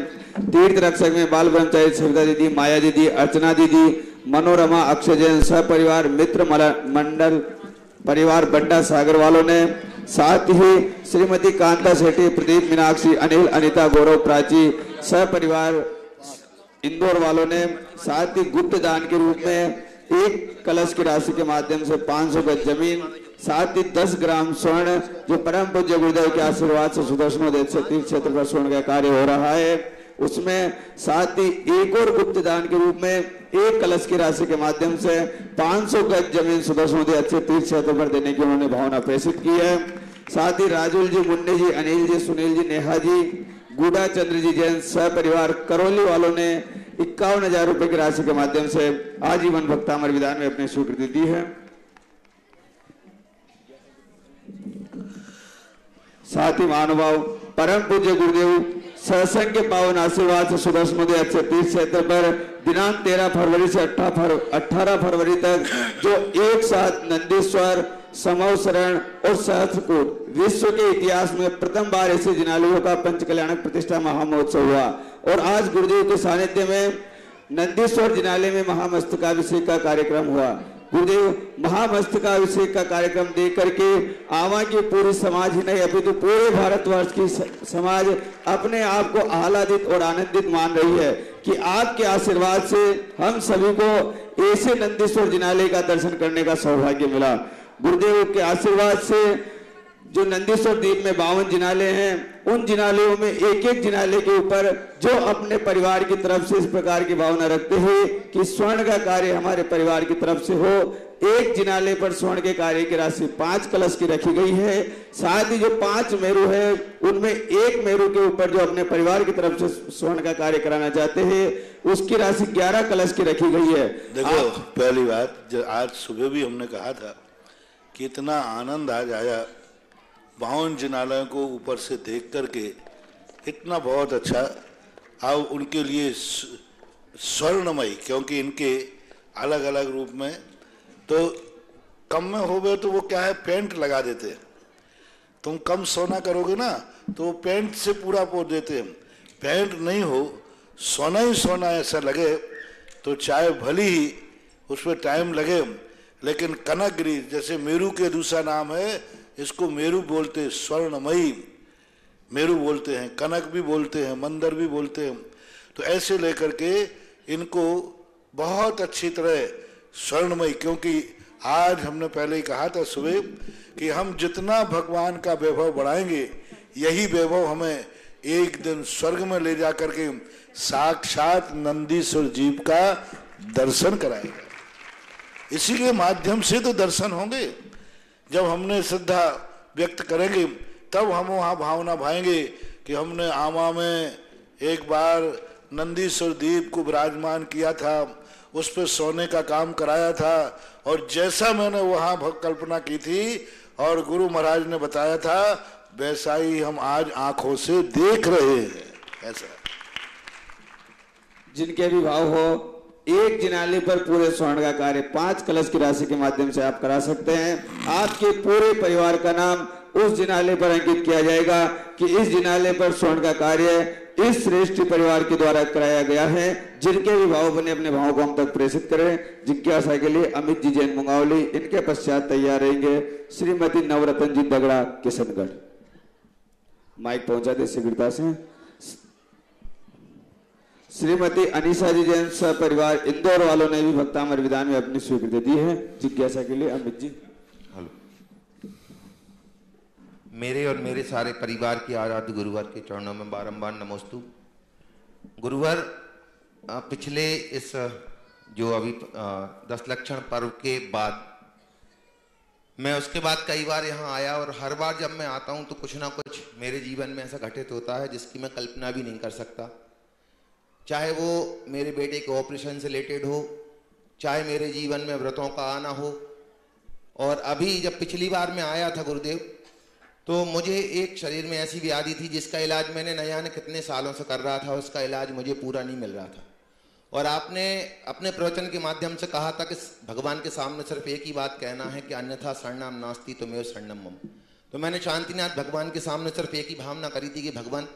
तीर्थ रक्षक में बाल ब्रह्मचारी सविता दीदी, माया दीदी, अर्चना दीदी, मनोरमा अक्षय जैन सह परिवार मित्र मंडल परिवार बंडा सागर वालों ने, साथ ही श्रीमती कांता सेठी, प्रदीप मीनाक्षी, अनिल, अनिता, गौरव, प्राची सह परिवार इंदौर वालों ने, साथ ही गुप्त दान के रूप में 1 कलश की राशि के माध्यम से 500 गज जमीन, साथ ही 10 ग्राम स्वर्ण जो परम पूज्य गुरुदेव के आशीर्वाद से सुदर्शनोदय तीर्थ क्षेत्र पर स्वर्ण का कार्य हो रहा है, उसमें साथ ही एक और गुप्त दान के रूप में 1 कलश की राशि के माध्यम से 500 गज जमीन सुदर्शनोदय अच्छे तीर्थ क्षेत्र पर देने की उन्होंने भावना प्रेषित की है। साथ ही राजुल जी, मुन्नी जी, अनिल जी, सुनील जी, नेहा जी, गुडा चंद्र जी जैन सपरिवार करौली वालों ने 51,000 रुपए की राशि के माध्यम से आजीवन भक्तामर विधान में अपनी स्वीकृति दी है। साथ ही महानुभाव परम पूज्य गुरुदेव सत्संग के पावन आशीर्वाद से सुदर्शनोदय अक्षय तीर्थ क्षेत्र पर दिनांक 13 फरवरी से 18 फरवरी तक जो एक साथ नंदीश्वर, समवसरण और सहस्त्रकूट विश्व के इतिहास में प्रथम बार ऐसे जिनालयों का पंच कल्याणक प्रतिष्ठा महामहोत्सव हुआ और आज गुरुदेव के सानिध्य में नंदीश्वर जिनालय में महामस्तकाभिषेक का कार्यक्रम हुआ। गुरुदेव महामस्तकाभिषेक का कार्यक्रम देख करके आवा की पूरी समाज ही नहीं अभी तो पूरे भारतवर्ष की समाज अपने आप को आह्लादित और आनंदित मान रही है कि आपके आशीर्वाद से हम सभी को ऐसे नंदीश्वर जिनालय का दर्शन करने का सौभाग्य मिला। गुरुदेव के आशीर्वाद से जो नंदीश्वर द्वीप में 52 जिनालय हैं, उन जिनालयों में एक एक जिनालय के ऊपर जो अपने परिवार की तरफ से इस प्रकार की भावना रखते हैं कि स्वर्ण का कार्य हमारे परिवार की तरफ से हो, एक जिनालय पर स्वर्ण के कार्य की राशि 5 कलश की रखी गई है। साथ ही जो 5 मेरू है उनमें एक मेरू के ऊपर जो अपने परिवार की तरफ से स्वर्ण का कार्य कराना चाहते हैं उसकी राशि 11 कलश की रखी गई है। देखो पहली बात, जो आज सुबह भी हमने कहा था कि इतना आनंद आज आया 52 जिनालयों को ऊपर से देख करके, इतना बहुत अच्छा। अब उनके लिए स्वर्णमयी, क्योंकि इनके अलग अलग रूप में तो कम में हो गए तो वो क्या है पेंट लगा देते हैं। तुम कम सोना करोगे ना तो वो पेंट से पूरा पोत देते हैं। पेंट नहीं हो, सोना ही सोना ऐसा लगे तो चाहे भली ही उसमें टाइम लगे, लेकिन कनकगिरी जैसे मेरू के दूसरा नाम है, इसको मेरू बोलते हैं, स्वर्णमयी मेरू बोलते हैं, कनक भी बोलते हैं, मंदिर भी बोलते हैं। तो ऐसे लेकर के इनको बहुत अच्छी तरह स्वर्णमयी, क्योंकि आज हमने पहले ही कहा था सुबह कि हम जितना भगवान का वैभव बढ़ाएंगे यही वैभव हमें एक दिन स्वर्ग में ले जा करके साक्षात नंदीश्वर जीव का दर्शन कराएगा। इसी के माध्यम से तो दर्शन होंगे। जब हमने श्रद्धा व्यक्त करेंगे तब हम वहाँ भावना भाएंगे कि हमने आमा में एक बार नंदीश्वर द्वीप को विराजमान किया था, उस पर सोने का काम कराया था और जैसा मैंने वहाँ कल्पना की थी और गुरु महाराज ने बताया था वैसा ही हम आज आंखों से देख रहे हैं। ऐसा जिनके भी भाव हो एक जिनालय पर पूरे स्वर्ण का कार्य 5 कलश की राशि के माध्यम से आप करा सकते हैं। आपके पूरे परिवार का नाम उस जिनालय पर अंकित किया जाएगा कि इस जिनालय पर स्वर्ण का कार्य इस श्रेष्ठ परिवार के द्वारा कराया गया है। जिनके भी भाव बने अपने भावों को हम तक प्रेषित करें। जिज्ञासा के लिए अमित जी जैन मुंगावली, इनके पश्चात तैयार रहेंगे श्रीमती नवरत्न जी दगड़ा किशनगढ़। माइक पहुंचा दे शीघ्रता से। श्रीमती अनीसा जी जैन सपरिवार इंदौर वालों ने भी भक्तामर विधान में अपनी स्वीकृति दी है। जिज्ञासा के लिए अमित जी। हेलो, मेरे और मेरे सारे परिवार के आराध्य गुरुवर के चरणों में बारंबार नमोस्तु। गुरुवर, पिछले इस जो अभी 10 लक्षण पर्व के बाद मैं उसके बाद कई बार यहाँ आया और हर बार जब मैं आता हूँ तो कुछ ना कुछ मेरे जीवन में ऐसा घटित होता है जिसकी मैं कल्पना भी नहीं कर सकता। चाहे वो मेरे बेटे के ऑपरेशन से रिलेटेड हो, चाहे मेरे जीवन में व्रतों का आना हो। और अभी जब पिछली बार मैं आया था गुरुदेव, तो मुझे एक शरीर में ऐसी व्याधि थी जिसका इलाज मैंने न जाने कितने सालों से कर रहा था, उसका इलाज मुझे पूरा नहीं मिल रहा था। और आपने अपने प्रवचन के माध्यम से कहा था कि भगवान के सामने सिर्फ एक ही बात कहना है कि अन्यथा शरणम नास्ति तुमेव शरणम मम। तो मैंने शांतिनाथ भगवान के सामने सिर्फ एक ही भावना करी थी कि भगवान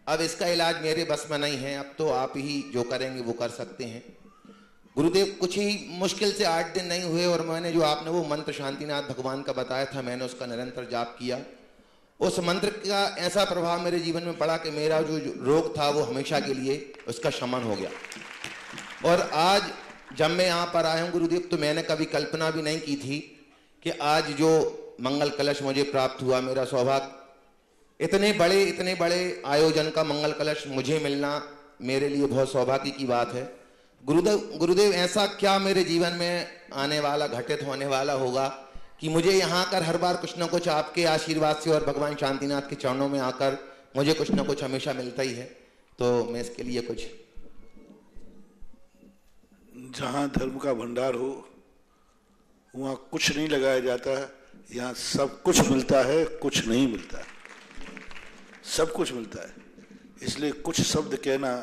अब इसका इलाज मेरे बस में नहीं है, अब तो आप ही जो करेंगे वो कर सकते हैं। गुरुदेव, कुछ ही मुश्किल से 8 दिन नहीं हुए और मैंने जो आपने वो मंत्र शांतिनाथ भगवान का बताया था, मैंने उसका निरंतर जाप किया। उस मंत्र का ऐसा प्रभाव मेरे जीवन में पड़ा कि मेरा जो रोग था वो हमेशा के लिए उसका शमन हो गया। और आज जब मैं यहाँ पर आया हूँ गुरुदेव, तो मैंने कभी कल्पना भी नहीं की थी कि आज जो मंगल कलश मुझे प्राप्त हुआ, मेरा सौभाग्य, इतने बड़े आयोजन का मंगल कलश मुझे मिलना मेरे लिए बहुत सौभाग्य की बात है। गुरुदेव, ऐसा क्या मेरे जीवन में आने वाला घटित होने वाला होगा कि मुझे यहाँ आकर हर बार कुछ ना कुछ आपके आशीर्वाद से और भगवान शांतिनाथ के चरणों में आकर मुझे कुछ ना कुछ हमेशा मिलता ही है, तो मैं इसके लिए कुछ। जहाँ धर्म का भंडार हो वहाँ कुछ नहीं लगाया जाता है, यहाँ सब कुछ मिलता है, कुछ नहीं मिलता है, सब कुछ मिलता है। इसलिए कुछ शब्द कहना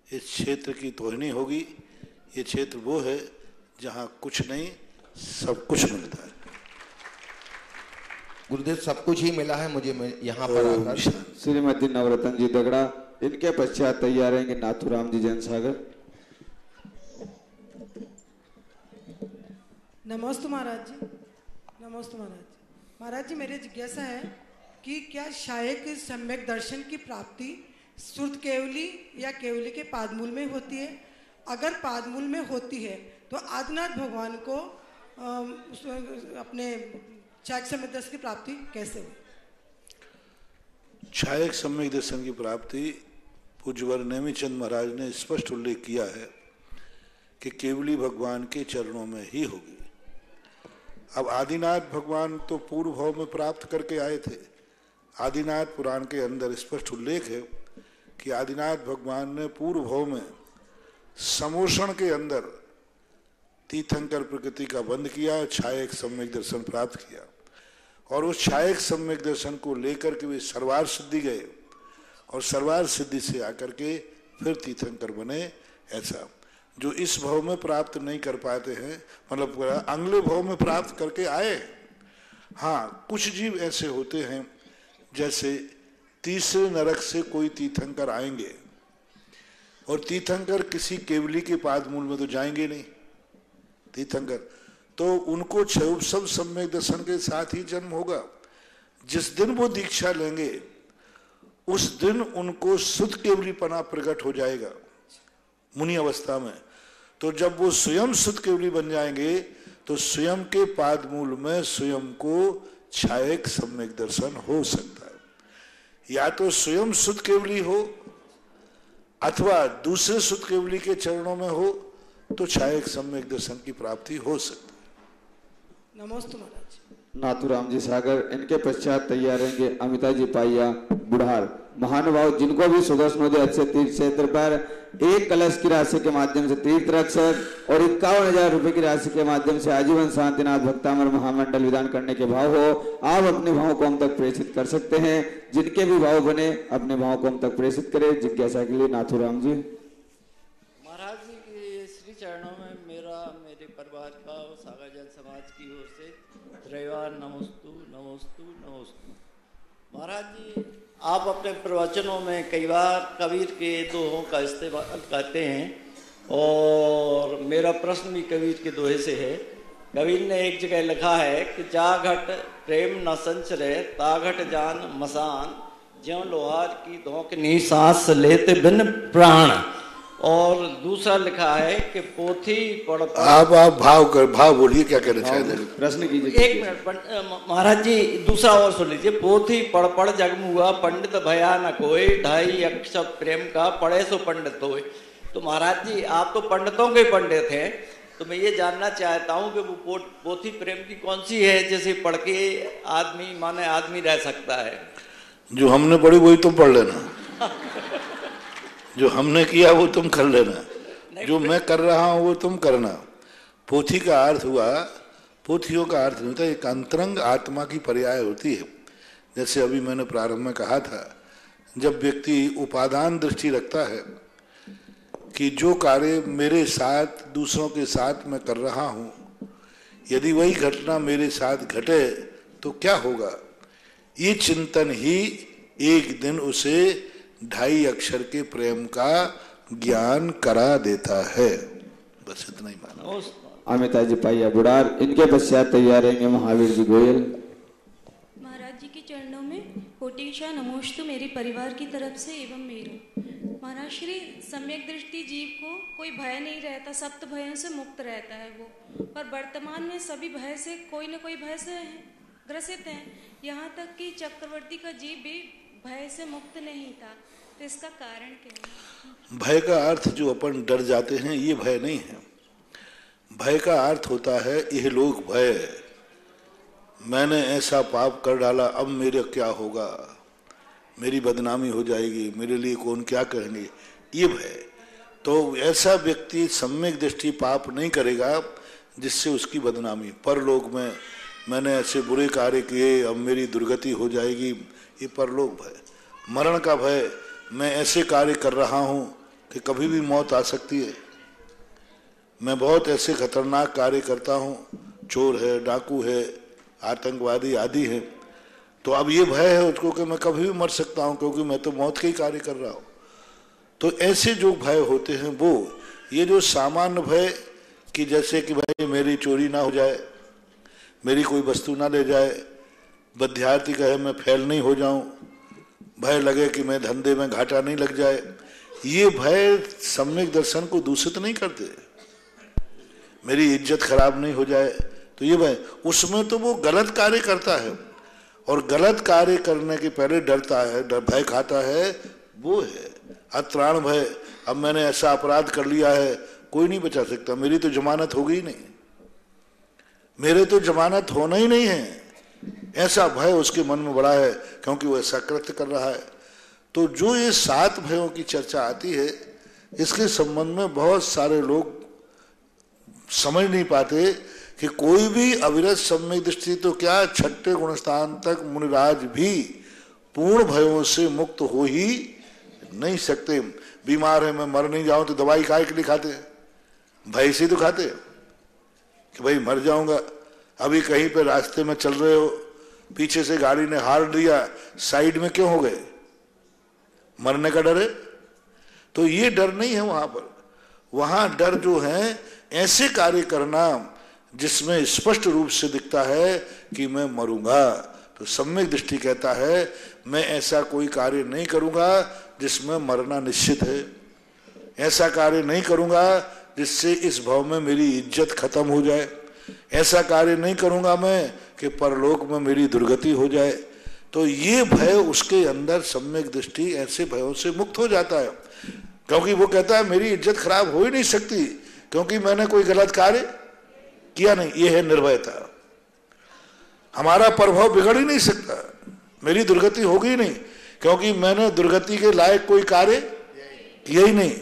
इस क्षेत्र की तोहिनी होगी। ये क्षेत्र वो है जहाँ कुछ नहीं सब कुछ मिलता है। गुरुदेव सब कुछ ही मिला है मुझे यहाँ पर आकर। श्रीमती नवरत्न जी दगड़ा, इनके पश्चात तैयार रहेंगे नाथूराम जी जैन सागर। नमस्ते महाराज जी, नमस्ते महाराज जी। महाराज जी, मेरी जिज्ञासा है कि क्या शायक सम्यक दर्शन की प्राप्ति श्रुत केवली या केवली के पादमूल में होती है? अगर पादमूल में होती है तो आदिनाथ भगवान को अपने शायक सम्यक दर्शन की प्राप्ति कैसे हुई? शायक सम्यक दर्शन की प्राप्ति पूज्यवर नेमिचंद महाराज ने स्पष्ट उल्लेख किया है कि केवली भगवान के चरणों में ही होगी। अब आदिनाथ भगवान तो पूर्व भाव में प्राप्त करके आए थे। आदिनाथ पुराण के अंदर स्पष्ट उल्लेख है कि आदिनाथ भगवान ने पूर्व भाव में समोषण के अंदर तीर्थंकर प्रकृति का बंध किया, छायक सम्यक दर्शन प्राप्त किया, और उस छायक सम्यक दर्शन को लेकर के वे सर्वार सिद्धि गए और सर्वार सिद्धि से आकर के फिर तीर्थंकर बने। ऐसा जो इस भाव में प्राप्त नहीं कर पाते हैं, मतलब अगले भाव में प्राप्त करके आए। हाँ, कुछ जीव ऐसे होते हैं जैसे तीसरे नरक से कोई तीर्थंकर आएंगे और तीर्थंकर किसी केवली के पाद मूल में तो जाएंगे नहीं तीर्थंकर, तो उनको सब सम्यक दर्शन के साथ ही जन्म होगा। जिस दिन वो दीक्षा लेंगे उस दिन उनको शुद्ध केवलीपना प्रकट हो जाएगा मुनि अवस्था में। तो जब वो स्वयं शुद्ध केवली बन जाएंगे तो स्वयं के पाद मूल में स्वयं को छायक सम्यक दर्शन हो सकता है। या तो स्वयं शुद्ध केवली हो अथवा दूसरे शुद्ध केवली के चरणों में हो तो छायक सम्यक दर्शन की प्राप्ति हो सकती है। नमस्ते महाराज। नाथूराम जी सागर, इनके पश्चात तैयार रहेंगे अमिता जी पाइया बुढ़ार, महानुभाव जिनको भी सुदर्शनोदय अच्छे तीर्थ क्षेत्र पर 1 कलश की राशि के माध्यम से तीर्थ रक्षक और 51,000 रुपए की राशि के माध्यम से आजीवन शांतिनाथ भक्तामर महामंडल विधान करने के भाव हो, आप अपने भाव को हम तक प्रेषित कर सकते हैं। जिनके भी भाव बने अपने भाव को हम तक प्रेषित करें। जिज्ञासा के लिए नाथूराम जी। महाराज जी के श्री चरणों में मेरे परिवार का और सागर जन समाज की ओर से त्रैवार नमोस्तु नमोस्तु नमोस्तु। महाराज जी, आप अपने प्रवचनों में कई बार कबीर के दोहों का इस्तेमाल करते हैं और मेरा प्रश्न भी कबीर के दोहे से है। कबीर ने एक जगह लिखा है कि जा घट प्रेम न संचरे ता घट जान मसान, ज्यों लोहार की धोकनी सांस लेते बिन प्राण। और दूसरा लिखा है कि पोथी पढ़ आप भाव बोलिए, क्या कहना चाहते हैं? प्रश्न कीजिए। एक मिनट महाराज जी, दूसरा और सुन लीजिए। पोथी पढ़ पढ़ जगमुआ पंडित भया न कोई, 2.5 अक्षर प्रेम का पढ़े सो पंडित होए। तो महाराज जी, आप तो पंडितों के पंडित हैं, तो मैं ये जानना चाहता हूँ कि वो पोथी प्रेम की कौन सी है जिसे पढ़ के आदमी रह सकता है? जो हमने पढ़ी वही तुम पढ़ लेना। जो हमने किया वो तुम कर लेना, जो मैं कर रहा हूँ वो तुम करना। पोथी का अर्थ हुआ, पोथियों का अर्थ होता है एक अंतरंग आत्मा की पर्याय होती है। जैसे अभी मैंने प्रारंभ में कहा था, जब व्यक्ति उपादान दृष्टि रखता है कि जो कार्य मेरे साथ दूसरों के साथ मैं कर रहा हूँ, यदि वही घटना मेरे साथ घटे तो क्या होगा, ये चिंतन ही एक दिन उसे 2.5 अक्षर के प्रेम का ज्ञान करा देता है। बस इतना ही माना। अमिता जी पाइया बुढ़ार, इनके पश्चात तैयार रहेंगे महावीर जी गोयल। महाराज जी के चरणों में कोटिशा नमोस्तु मेरे परिवार की तरफ से एवं मेरे। महाराज श्री सम्यक दृष्टि जीव को कोई भय नहीं रहता, सप्त भयों से मुक्त रहता है वो, पर वर्तमान में सभी भय से कोई न कोई भय से ग्रसित हैं। यहाँ तक कि चक्रवर्ती का जीव भी भय से मुक्त नहीं था, तो इसका कारण क्या है? भय का अर्थ जो अपन डर जाते हैं ये भय नहीं है। भय का अर्थ होता है यह लोक भय, मैंने ऐसा पाप कर डाला, अब मेरे क्या होगा, मेरी बदनामी हो जाएगी, मेरे लिए कौन क्या कहेंगे, ये भय। तो ऐसा व्यक्ति सम्यक दृष्टि पाप नहीं करेगा जिससे उसकी बदनामी, परलोक में मैंने ऐसे बुरे कार्य किए, अब मेरी दुर्गति हो जाएगी, ये परलोक भय। मरण का भय, मैं ऐसे कार्य कर रहा हूँ कि कभी भी मौत आ सकती है, मैं बहुत ऐसे खतरनाक कार्य करता हूँ, चोर है, डाकू है, आतंकवादी आदि है, तो अब ये भय है उसको कि मैं कभी भी मर सकता हूँ क्योंकि मैं तो मौत के ही कार्य कर रहा हूँ। तो ऐसे जो भय होते हैं वो, ये जो सामान्य भय कि जैसे कि भाई मेरी चोरी ना हो जाए, मेरी कोई वस्तु ना ले जाए, विद्यार्थी कहे मैं फेल नहीं हो जाऊं, भय लगे कि मैं धंधे में घाटा नहीं लग जाए, ये भय सम्यक दर्शन को दूषित नहीं करते, मेरी इज्जत खराब नहीं हो जाए, तो ये भय, उसमें तो वो गलत कार्य करता है और गलत कार्य करने के पहले डरता है, भय खाता है, वो है अत्राण भय। अब मैंने ऐसा अपराध कर लिया है, कोई नहीं बचा सकता, मेरी तो जमानत हो गई नहीं, मेरे तो जमानत होना ही नहीं है, ऐसा भय उसके मन में बड़ा है क्योंकि वो ऐसा कृत्य कर रहा है। तो जो ये 7 भयों की चर्चा आती है, इसके संबंध में बहुत सारे लोग समझ नहीं पाते कि कोई भी अविरत सम्यक दृष्टि तो क्या, छठे गुणस्थान तक मुनिराज भी पूर्ण भयों से मुक्त हो ही नहीं सकते। बीमार है, मैं मर नहीं जाऊं तो दवाई काहे के लिए खाते हैं, भय से तो खाते हैं कि भाई मर जाऊंगा। अभी कहीं पे रास्ते में चल रहे हो, पीछे से गाड़ी ने हार दिया, साइड में क्यों हो गए, मरने का डर है। तो ये डर नहीं है वहां पर, वहां डर जो है ऐसे कार्य करना जिसमें स्पष्ट रूप से दिखता है कि मैं मरूंगा। तो सम्यक दृष्टि कहता है मैं ऐसा कोई कार्य नहीं करूंगा जिसमें मरना निश्चित है, ऐसा कार्य नहीं करूंगा जिससे इस भाव में मेरी इज्जत खत्म हो जाए, ऐसा कार्य नहीं करूंगा मैं कि परलोक में मेरी दुर्गति हो जाए। तो ये भय उसके अंदर सम्यक दृष्टि ऐसे भयों से मुक्त हो जाता है, क्योंकि वो कहता है मेरी इज्जत खराब हो ही नहीं सकती क्योंकि मैंने कोई गलत कार्य किया नहीं। ये है निर्भयता, हमारा प्रभाव बिगड़ ही नहीं सकता, मेरी दुर्गति होगी नहीं क्योंकि मैंने दुर्गति के लायक कोई कार्य किया ही नहीं।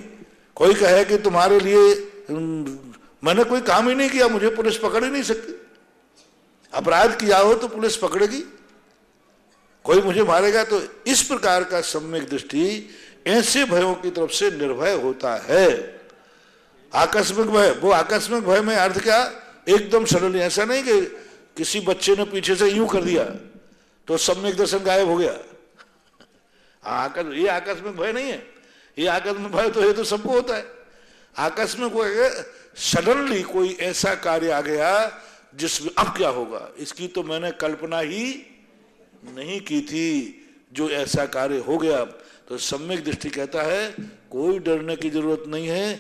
कोई कहे कि तुम्हारे लिए मैंने कोई काम ही नहीं किया, मुझे पुलिस पकड़ ही नहीं सकती, अपराध किया हो तो पुलिस पकड़ेगी, कोई मुझे मारेगा। तो इस प्रकार का सम्यक दृष्टि ऐसे भयों की तरफ से निर्भय होता है। आकस्मिक भय, वो आकस्मिक भय में अर्थ क्या, एकदम सडनली, ऐसा नहीं कि किसी बच्चे ने पीछे से यूं कर दिया तो सम्यक दर्शन गायब हो गया, ये आकस्मिक भय नहीं है। ये आकस्मिक भय तो है तो सबको होता है। आकस्मिक सडनली कोई ऐसा कार्य आ गया जिसमें अब क्या होगा, इसकी तो मैंने कल्पना ही नहीं की थी, जो ऐसा कार्य हो गया। तो सम्यक दृष्टि कहता है कोई डरने की जरूरत नहीं है,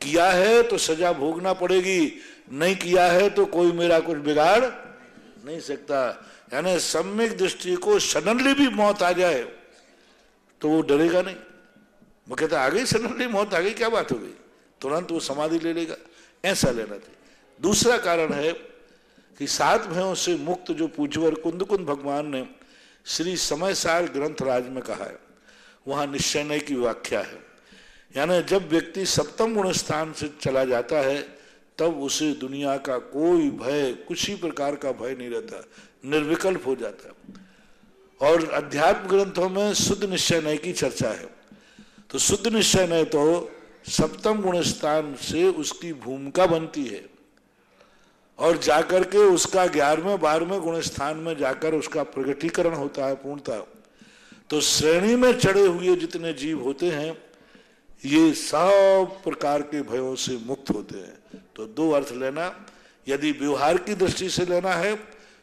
किया है तो सजा भोगना पड़ेगी, नहीं किया है तो कोई मेरा कुछ बिगाड़ नहीं सकता। यानी सम्यक दृष्टि को सडनली भी मौत आ जाए तो वो डरेगा नहीं, वो कहता आ गई सडनली मौत आ गई, क्या बात हो गई, तुरंत वो समाधि ले लेगा, ऐसा लेना चाहिए। दूसरा कारण है कि 7 भयों से मुक्त जो पूज्यवर कुंदकुंद भगवान ने श्री समयसार ग्रंथराज में कहा है, वहां निश्चय की व्याख्या है। यानी जब व्यक्ति सप्तम गुण स्थान से चला जाता है तब उसे दुनिया का कोई भय, कुछ ही प्रकार का भय नहीं रहता, निर्विकल्प हो जाता है। और अध्यात्म ग्रंथों में शुद्ध निश्चय नय की चर्चा है। तो शुद्ध निश्चय नय तो सप्तम गुण स्थान से उसकी भूमिका बनती है और जाकर के उसका 11वें 12वें गुण स्थान में जाकर उसका प्रगटीकरण होता है पूर्णता। तो श्रेणी में चढ़े हुए जितने जीव होते हैं ये सब प्रकार के भयों से मुक्त होते हैं। तो 2 अर्थ लेना, यदि व्यवहार की दृष्टि से लेना है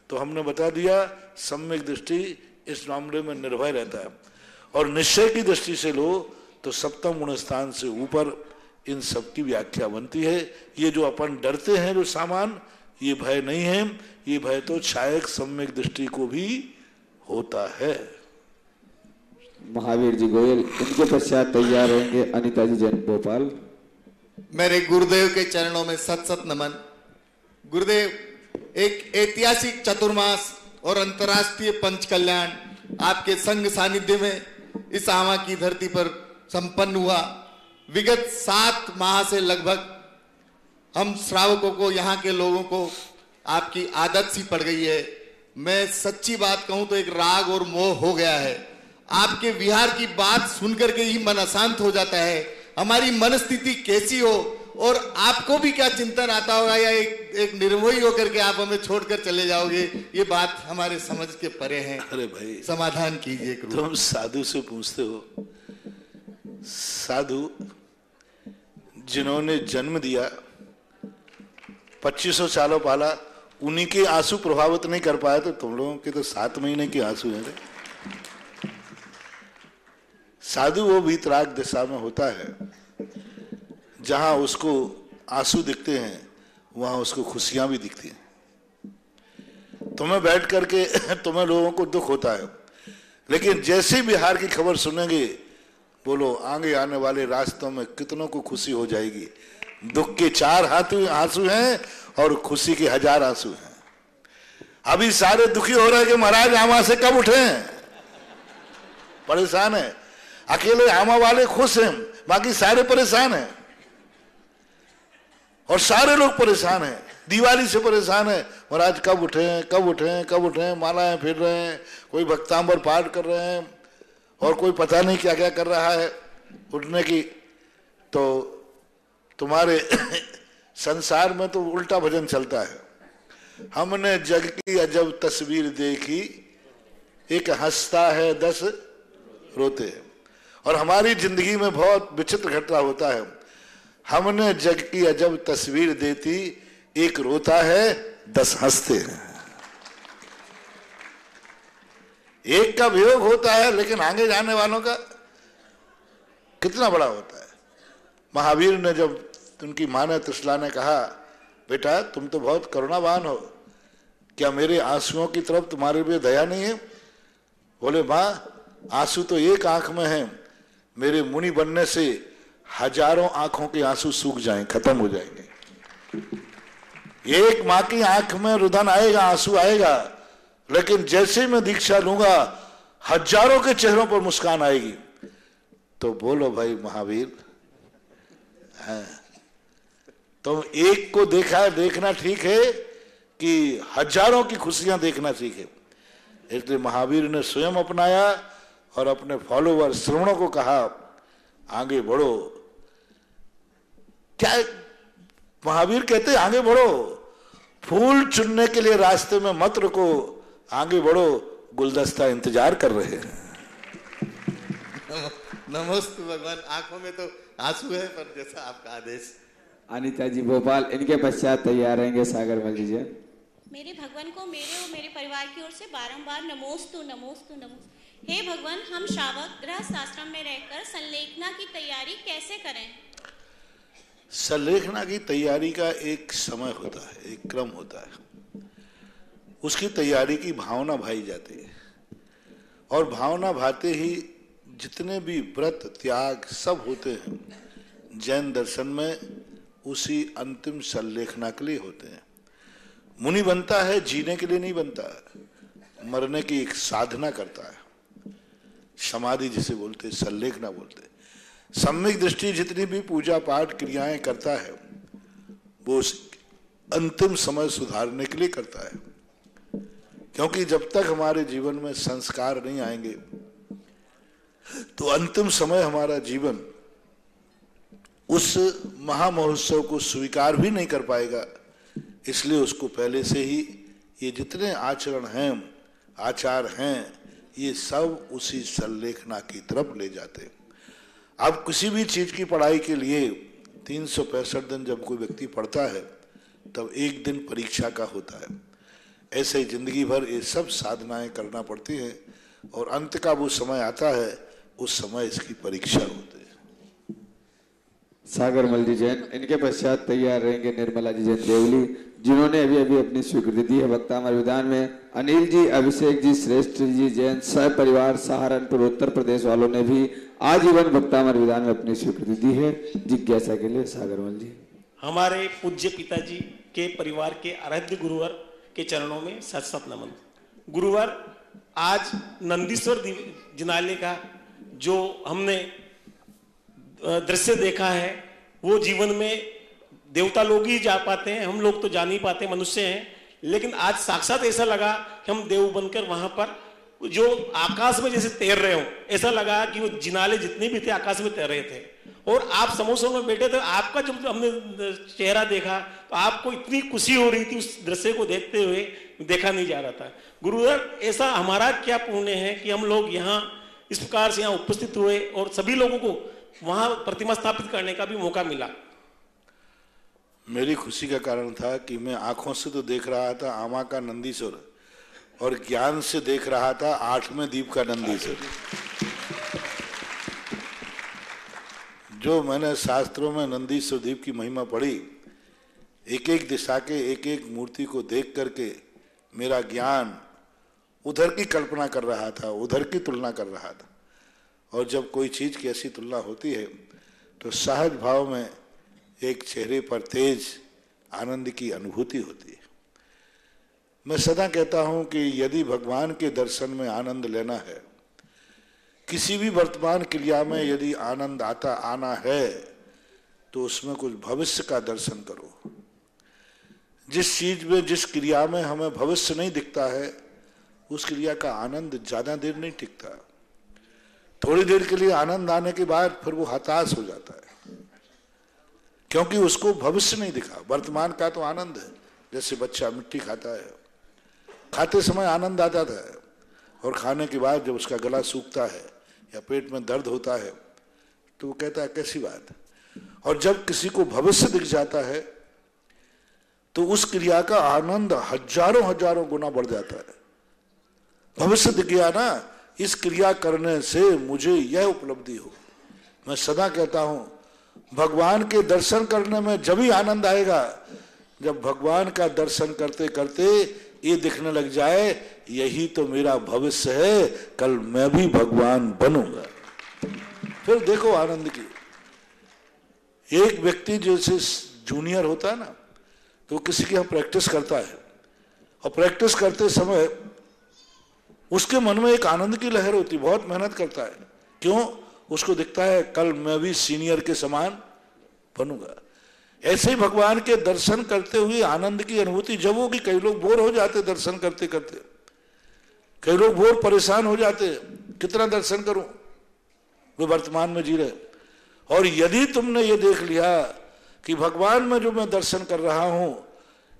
तो हमने बता दिया सम्यक दृष्टि इस मामले में निर्भय रहता है, और निश्चय की दृष्टि से लो तो सप्तम गुण स्थान से ऊपर इन सब की व्याख्या बनती है। ये जो अपन डरते हैं जो सामान, ये भय नहीं है, ये भय तो छायक सम्यक दृष्टि को भी होता है। महावीर जी गोयल, इनके पश्चात तैयार रहेंगे अनिता जी जैन भोपाल। मेरे गुरुदेव के चरणों में सत सत नमन। गुरुदेव, एक ऐतिहासिक चतुर्मास और अंतर्राष्ट्रीय पंच कल्याण आपके संग सानिध्य में इस आमा की धरती पर संपन्न हुआ। विगत 7 माह से लगभग हम श्रावकों को, यहाँ के लोगों को आपकी आदत सी पड़ गई है। मैं सच्ची बात कहूं तो एक राग और मोह हो गया है। आपके विहार की बात सुनकर के ही मन अशांत हो जाता है। हमारी मनस्थिति कैसी हो और आपको भी क्या चिंतन आता होगा, या एक निर्मोही होकर के आप हमें छोड़कर चले जाओगे, ये बात हमारे समझ के परे है। अरे भाई समाधान कीजिए। तुम साधु से पूछते हो। साधु जिन्होंने जन्म दिया, 2500 सालों पाला, उन्हीं के आंसू प्रभावित नहीं कर पाए तो तुम लोगों के तो 7 महीने के आंसू हैं। साधु वो वीतराग दिशा में होता है, जहां उसको आंसू दिखते हैं वहां उसको खुशियां भी दिखती हैं। तुम्हें बैठ करके तुम्हें लोगों को दुख होता है, लेकिन जैसे बिहार की खबर सुनेंगे, बोलो आगे आने वाले रास्तों में कितनों को खुशी हो जाएगी। दुख के 4 आंसू हैं और खुशी के 1000 आंसू हैं। अभी सारे दुखी हो रहे हैं कि महाराज आमा से कब उठे, परेशान है। अकेले आमा वाले खुश हैं, बाकी सारे परेशान हैं। और सारे लोग परेशान हैं, दिवाली से परेशान है, महाराज कब उठे कब उठे कब उठे। मालाएं फिर रहे हैं, कोई भक्तांबर पाठ कर रहे हैं और कोई पता नहीं क्या क्या कर रहा है उठने की। तो तुम्हारे संसार में तो उल्टा भजन चलता है। हमने जग की अजब तस्वीर देखी, एक हंसता है 10 रोते हैं। और हमारी जिंदगी में बहुत विचित्र घटना होता है। हमने जग की अजब तस्वीर देखी, एक रोता है 10 हंसते हैं। एक का वियोग होता है, लेकिन आगे जाने वालों का कितना बड़ा होता है। महावीर ने जब उनकी मां ने त्रिशला ने कहा, बेटा तुम तो बहुत करुणावान हो, क्या मेरे आंसुओं की तरफ तुम्हारे लिए दया नहीं है? बोले मां, आंसू तो एक आंख में है, मेरे मुनि बनने से हजारों आंखों के आंसू सूख जाएं, खत्म हो जाएंगे। एक मां की आंख में रुदन आएगा, आंसू आएगा, लेकिन जैसे मैं दीक्षा लूंगा हजारों के चेहरों पर मुस्कान आएगी। तो बोलो भाई महावीर, तुम एक को देखना ठीक है कि हजारों की खुशियां देखना ठीक है? इसलिए महावीर ने स्वयं अपनाया और अपने फॉलोवर श्रवणों को कहा, आगे बढ़ो। क्या महावीर कहते आगे बढ़ो, फूल चुनने के लिए रास्ते में मत रुको, आगे बढ़ो, गुलदस्ता इंतजार कर रहे हैं। नमस्ते भगवान। आंखों में तो आंसू है, पर जैसा आपका आदेश। अनीता जी भोपाल, इनके पश्चात तैयार रहेंगे सागर मल जी। मेरे भगवान को मेरे और मेरे परिवार की ओर से बारंबार नमोस्तु नमोस्तु नमोस्तु। हे भगवान, हम श्रावक गृहस्थ आश्रम में रहकर संलेखना की तैयारी कैसे करें? संलेखना की तैयारी का एक समय होता है, एक क्रम होता है। उसकी तैयारी की भावना भाई जाती है, और भावना भाते ही जितने भी व्रत त्याग सब होते हैं जैन दर्शन में, उसी अंतिम संलेखना के लिए होते हैं। मुनि बनता है जीने के लिए नहीं बनता है, मरने की एक साधना करता है। समाधि जिसे बोलते, संलेखना बोलते। सम्यक दृष्टि जितनी भी पूजा पाठ क्रियाएं करता है, वो उस अंतिम समय सुधारने के लिए करता है। क्योंकि जब तक हमारे जीवन में संस्कार नहीं आएंगे तो अंतिम समय हमारा जीवन उस महामहोत्सव को स्वीकार भी नहीं कर पाएगा। इसलिए उसको पहले से ही ये जितने आचरण हैं, आचार हैं, ये सब उसी संलेखना की तरफ ले जाते हैं। अब किसी भी चीज की पढ़ाई के लिए 365 दिन जब कोई व्यक्ति पढ़ता है, तब एक दिन परीक्षा का होता है। ऐसे ही जिंदगी भर ये सब साधनाएं करना पड़ती हैं, और अंत का वो समय आता है, उस समय इसकी परीक्षा होती है। सागर मल जी जैन, इनके पश्चात तैयार रहेंगे निर्मला जी जैन देवली, जिन्होंने अभी अभी अपनी स्वीकृति दी है वक्तामर विधान में। अनिल जी, अभिषेक जी, श्रेष्ठ जी जैन सह परिवार सहारनपुर उत्तर प्रदेश वालों ने भी आजीवन वक्तामर विधान में अपनी स्वीकृति दी है। जिज्ञासा के लिए सागर मल जी। हमारे पूज्य पिताजी के परिवार के आराध्य गुरुवर के चरणों में सत सत नमन। गुरुवर, आज नंदीश्वर जिनालय का जो हमने दृश्य देखा है वो जीवन में देवता लोग ही जा पाते हैं, हम लोग तो जा नहीं पाते, मनुष्य हैं। लेकिन आज साक्षात ऐसा लगा कि हम देव बनकर वहां पर जो आकाश में जैसे तैर रहे हो, ऐसा लगा कि वो जिनाले जितने भी थे आकाश में तैर रहे थे। और आप समोसों में बैठे थे, आपका जब हमने चेहरा देखा तो आपको इतनी खुशी हो रही थी, उस दृश्य को देखते हुए देखा नहीं जा रहा था। गुरुवर, ऐसा हमारा क्या पुण्य है कि हम लोग यहाँ इस प्रकार से यहाँ उपस्थित हुए और सभी लोगों को वहां प्रतिमा स्थापित करने का भी मौका मिला। मेरी खुशी का कारण था कि मैं आंखों से तो देख रहा था आमा का नंदीश्वर और ज्ञान से देख रहा था 8वें दीप का नंदीश्वर। जो मैंने शास्त्रों में नंदीश्वर दीप की महिमा पढ़ी, एक एक दिशा के एक एक मूर्ति को देख करके मेरा ज्ञान उधर की कल्पना कर रहा था, उधर की तुलना कर रहा था। और जब कोई चीज की ऐसी तुलना होती है तो सहज भाव में एक चेहरे पर तेज आनंद की अनुभूति होती है। मैं सदा कहता हूं कि यदि भगवान के दर्शन में आनंद लेना है, किसी भी वर्तमान क्रिया में यदि आनंद आना है तो उसमें कुछ भविष्य का दर्शन करो। जिस चीज में, जिस क्रिया में हमें भविष्य नहीं दिखता है, उस क्रिया का आनंद ज्यादा देर नहीं टिकता। थोड़ी देर के लिए आनंद आने के बाद फिर वो हताश हो जाता है, क्योंकि उसको भविष्य नहीं दिखा। वर्तमान का तो आनंद है। जैसे बच्चा मिट्टी खाता है, खाते समय आनंद आता था, और खाने के बाद जब उसका गला सूखता है या पेट में दर्द होता है तो वो कहता है कैसी बात। और जब किसी को भविष्य दिख जाता है तो उस क्रिया का आनंद हजारों हजारों गुना बढ़ जाता है। भविष्य दिख गया ना, इस क्रिया करने से मुझे यह उपलब्धि हो। मैं सदा कहता हूं, भगवान के दर्शन करने में जब ही आनंद आएगा जब भगवान का दर्शन करते करते ये दिखने लग जाए यही तो मेरा भविष्य है, कल मैं भी भगवान बनूंगा। फिर देखो आनंद की। एक व्यक्ति जैसे जूनियर होता है ना, तो किसी की यहाँ प्रैक्टिस करता है, और प्रैक्टिस करते समय उसके मन में एक आनंद की लहर होती, बहुत मेहनत करता है। क्यों? उसको दिखता है कल मैं भी सीनियर के समान बनूंगा। ऐसे ही भगवान के दर्शन करते हुए आनंद की अनुभूति जब होगी। कई लोग बोर हो जाते दर्शन करते करते, कई लोग बोर परेशान हो जाते, कितना दर्शन करूं, वे वर्तमान में जी रहे। और यदि तुमने ये देख लिया कि भगवान में जो मैं दर्शन कर रहा हूं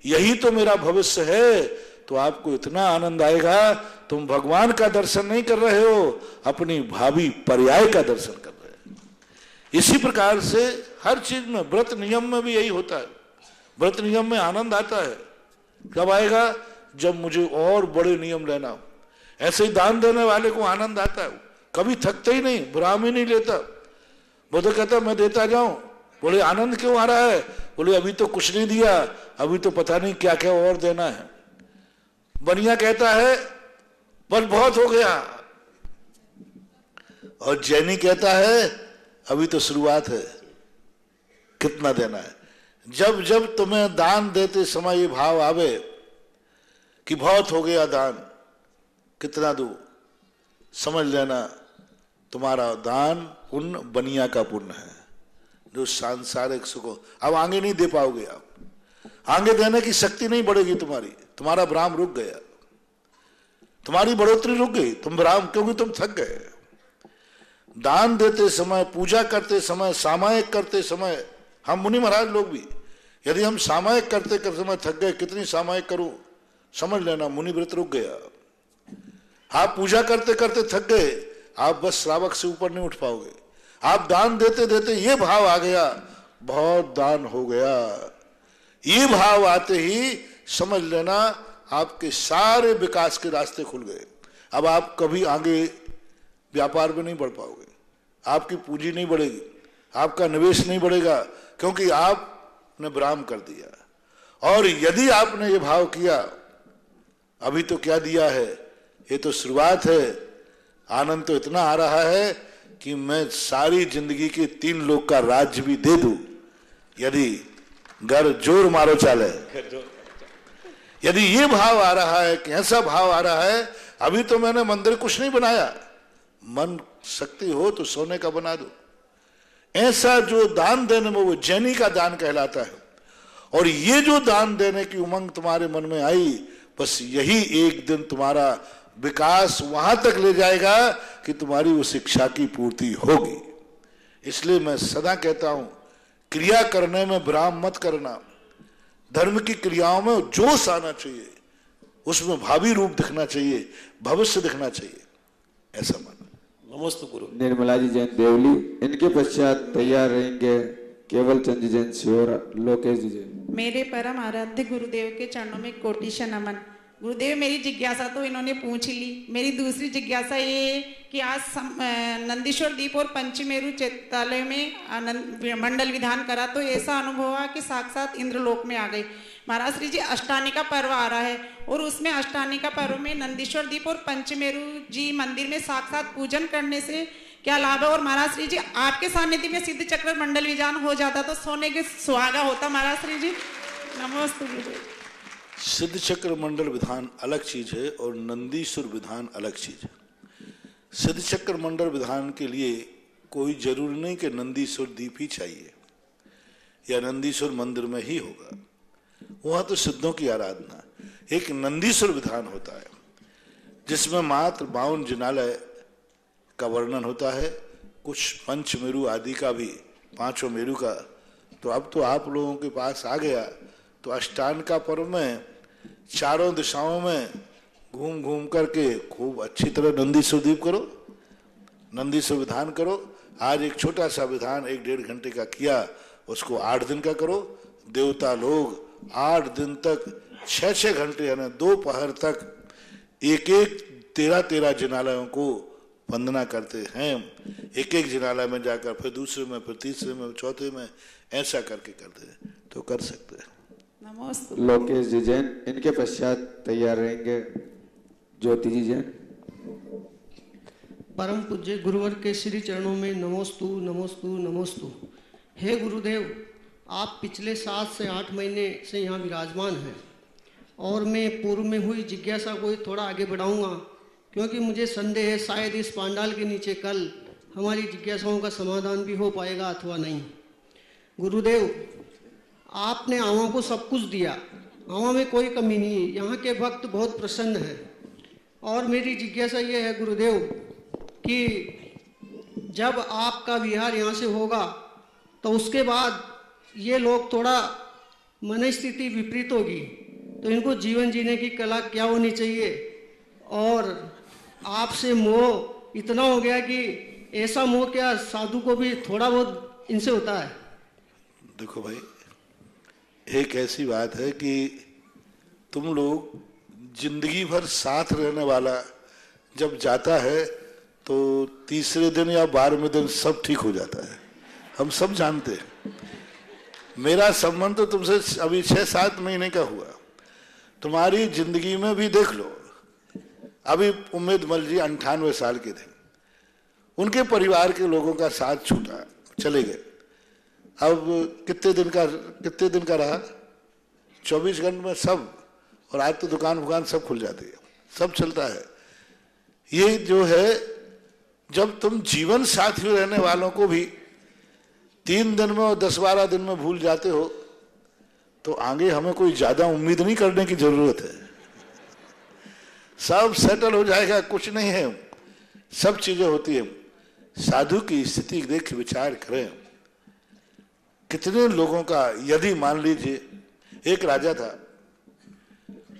यही तो मेरा भविष्य है, तो आपको इतना आनंद आएगा, तुम भगवान का दर्शन नहीं कर रहे हो, अपनी भावी पर्याय का दर्शन कर रहे हो। इसी प्रकार से हर चीज में, व्रत नियम में भी यही होता है। व्रत नियम में आनंद आता है कब आएगा? जब मुझे और बड़े नियम लेना हो। ऐसे ही दान देने वाले को आनंद आता है, कभी थकते ही नहीं, विराम ही नहीं लेता। वो तो कहता मैं देता जाऊं। बोले आनंद क्यों आ रहा है? बोले अभी तो कुछ नहीं दिया, अभी तो पता नहीं क्या क्या और देना है। बनिया कहता है बस बहुत हो गया, और जैनी कहता है अभी तो शुरुआत है, कितना देना है। जब जब तुम्हें दान देते समय ये भाव आवे कि बहुत हो गया दान, कितना दूं, समझ लेना तुम्हारा दान पुण्य बनिया का पुण्य है, जो सांसारिक सुखों। अब आगे नहीं दे पाओगे, आप आगे देने की शक्ति नहीं बढ़ेगी तुम्हारी, तुम्हारा विराम रुक गया, तुम्हारी बढ़ोतरी रुक गई, तुम विराम, क्योंकि तुम थक गए। दान देते समय, पूजा करते समय, सामायिक करते समय, हम मुनि महाराज लोग भी यदि हम सामायिक करते करते समय थक गए, कितनी सामायिक करूं, समझ लेना मुनि व्रत रुक गया। आप पूजा करते करते थक गए, आप बस श्रावक से ऊपर नहीं उठ पाओगे। आप दान देते देते ये भाव आ गया, बहुत दान हो गया, ये भाव आते ही समझ लेना आपके सारे विकास के रास्ते खुल गए। अब आप कभी आगे व्यापार में नहीं बढ़ पाओगे, आपकी पूंजी नहीं बढ़ेगी, आपका निवेश नहीं बढ़ेगा, क्योंकि आपने विराम कर दिया। और यदि आपने ये भाव किया अभी तो क्या दिया है, ये तो शुरुआत है, आनंद तो इतना आ रहा है कि मैं सारी जिंदगी के 3 लोग का राज्य भी दे दूं, यदि घर जोर मारो चाले, यदि ये भाव आ रहा है कि ऐसा भाव आ रहा है, अभी तो मैंने मंदिर कुछ नहीं बनाया, मन शक्ति हो तो सोने का बना दो, ऐसा जो दान देने में वो जैनी का दान कहलाता है। और ये जो दान देने की उमंग तुम्हारे मन में आई, बस यही एक दिन तुम्हारा विकास वहां तक ले जाएगा कि तुम्हारी वो शिक्षा की पूर्ति होगी। इसलिए मैं सदा कहता हूं, क्रिया करने में विराम मत करना। धर्म की क्रियाओं में जोश आना चाहिए, उसमें भावी रूप दिखना चाहिए, भविष्य दिखना चाहिए, ऐसा माना। नमस्ते गुरु। निर्मला जी जैन देवली, इनके पश्चात तैयार रहेंगे केवल चंद जी जैन शिवर, लोकेश जी जैन। मेरे परम आराध्य गुरुदेव के चरणों में कोटिश नमन। गुरुदेव, मेरी जिज्ञासा तो इन्होंने पूछ ली। मेरी दूसरी जिज्ञासा ये कि आज नंदीश्वर दीप और पंचमेरु चैत्यालय में मंडल विधान करा तो ऐसा अनुभव हुआ कि साक्षात इंद्रलोक में आ गई। महाराज श्री जी, अष्टानी का पर्व आ रहा है और उसमें अष्टानी का पर्व में नंदीश्वर दीप और पंचमेरु जी मंदिर में साक्षात पूजन करने से क्या लाभ है? और महाराज श्री जी, आपके सानिध्य में सिद्ध चक्र मंडल विधान हो जाता तो सोने के सुहागा होता। महाराज श्री जी नमस्ते। सिद्ध चक्र मंडल विधान अलग चीज है और नंदीश्वर विधान अलग चीज है। सिद्ध चक्र मंडल विधान के लिए कोई जरूरी नहीं कि नंदीश्वर दीप ही चाहिए या नंदीश्वर मंदिर में ही होगा, वहां तो सिद्धों की आराधना। एक नंदीश्वर विधान होता है जिसमें मात्र 52 जिनालय का वर्णन होता है, कुछ पंचमेरु आदि का भी, 5 मेरु का। तो अब तो आप लोगों के पास आ गया, तो अष्टान का पर्व में चारों दिशाओं में घूम घूम करके खूब अच्छी तरह नंदीश्वर दीप करो, नंदीश्वर विधान करो। आज एक छोटा सा विधान 1-1.5 घंटे का किया, उसको 8 दिन का करो। देवता लोग 8 दिन तक 6-6 घंटे यानी 2 पहर तक एक 13 जिनालयों को वंदना करते हैं। एक जिनालय में जाकर फिर दूसरे में, फिर तीसरे में, चौथे में, ऐसा करके करते हैं, तो कर सकते हैं। लोकेश जी जैन, इनके पश्चात तैयार रहेंगे ज्योति जी जैन। परम पूज्य गुरुवर के श्री चरणों में नमोस्तु नमोस्तु नमोस्तु। हे गुरुदेव, आप पिछले 7 से 8 महीने से यहाँ विराजमान हैं और मैं पूर्व में हुई जिज्ञासा को थोड़ा आगे बढ़ाऊंगा, क्योंकि मुझे संदेह है शायद इस पांडाल के नीचे कल हमारी जिज्ञासाओं का समाधान भी हो पाएगा अथवा नहीं। गुरुदेव, आपने आवा को सब कुछ दिया, आवा में कोई कमी नहीं है, यहाँ के भक्त बहुत प्रसन्न हैं। और मेरी जिज्ञासा ये है गुरुदेव कि जब आपका विहार यहाँ से होगा तो उसके बाद ये लोग थोड़ा मन स्थिति विपरीत होगी, तो इनको जीवन जीने की कला क्या होनी चाहिए? और आपसे मोह इतना हो गया कि ऐसा मोह क्या साधु को भी थोड़ा बहुत इनसे होता है? देखो भाई, एक ऐसी बात है कि तुम लोग जिंदगी भर साथ रहने वाला जब जाता है तो तीसरे दिन या 12वें दिन सब ठीक हो जाता है, हम सब जानते हैं। मेरा संबंध तो तुमसे अभी 6-7 महीने का हुआ, तुम्हारी जिंदगी में भी देख लो। अभी उम्मेद मल जी 98 साल के थे, उनके परिवार के लोगों का साथ छूटा, चले गए। अब कितने दिन का रहा? 24 घंटे में सब, और आज तो दुकान सब खुल जाती है, सब चलता है। ये जो है, जब तुम जीवन साथी रहने वालों को भी 3 दिन में और 10-12 दिन में भूल जाते हो, तो आगे हमें कोई ज्यादा उम्मीद नहीं करने की जरूरत है। सब सेटल हो जाएगा, कुछ नहीं है, सब चीजें होती है। साधु की स्थिति देख विचार करें। कितने लोगों का, यदि मान लीजिए एक राजा था,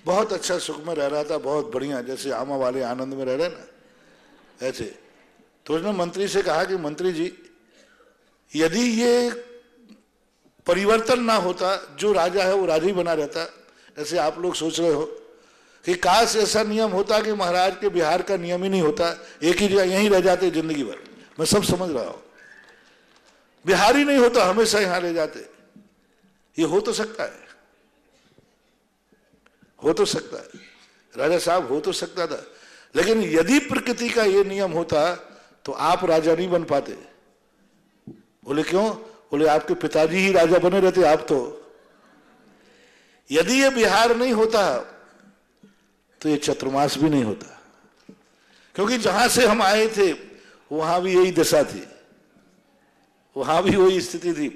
बहुत अच्छा सुख में रह रहा था, बहुत बढ़िया, जैसे आमा वाले आनंद में रह रहे ना, ऐसे। तो उसने मंत्री से कहा कि मंत्री जी, यदि ये परिवर्तन ना होता, जो राजा है वो राजा ही बना रहता, ऐसे आप लोग सोच रहे हो कि काश ऐसा नियम होता कि महाराज के बिहार का नियम ही नहीं होता, एक ही जगह यहीं रह जाते जिंदगी भर। मैं सब समझ रहा हूं, बिहार ही नहीं होता, हमेशा यहां रह जाते। ये हो तो सकता है, हो तो सकता है राजा साहब, हो तो सकता था। लेकिन यदि प्रकृति का ये नियम होता तो आप राजा नहीं बन पाते। बोले क्यों? बोले आपके पिताजी ही राजा बने रहते, आप तो। यदि ये बिहार नहीं होता तो ये चतुर्मास भी नहीं होता, क्योंकि जहां से हम आए थे वहां भी यही दशा थी, वहां भी वही स्थिति थी।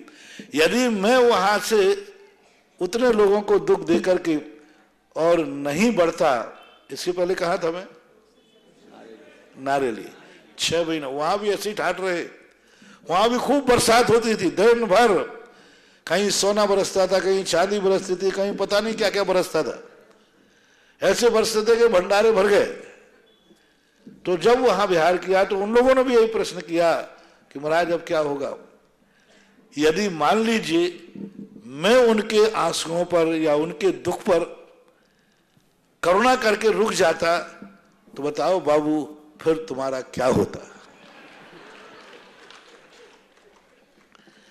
यदि मैं वहां से उतने लोगों को दुख दे करके और नहीं बढ़ता, इसके पहले कहा था मैं नारेली 6 महीने, वहां भी ऐसे ही ठाट रहे, वहां भी खूब बरसात होती थी दिन भर, कहीं सोना बरसता था, कहीं चांदी बरसती थी, कहीं पता नहीं क्या क्या बरसता था, ऐसे बरसते थे कि भंडारे भर गए। तो जब वहां विहार किया तो उन लोगों ने भी यही प्रश्न किया कि महाराज अब क्या होगा। यदि मान लीजिए मैं उनके आंसुओं पर या उनके दुख पर करुणा करके रुक जाता, तो बताओ बाबू फिर तुम्हारा क्या होता।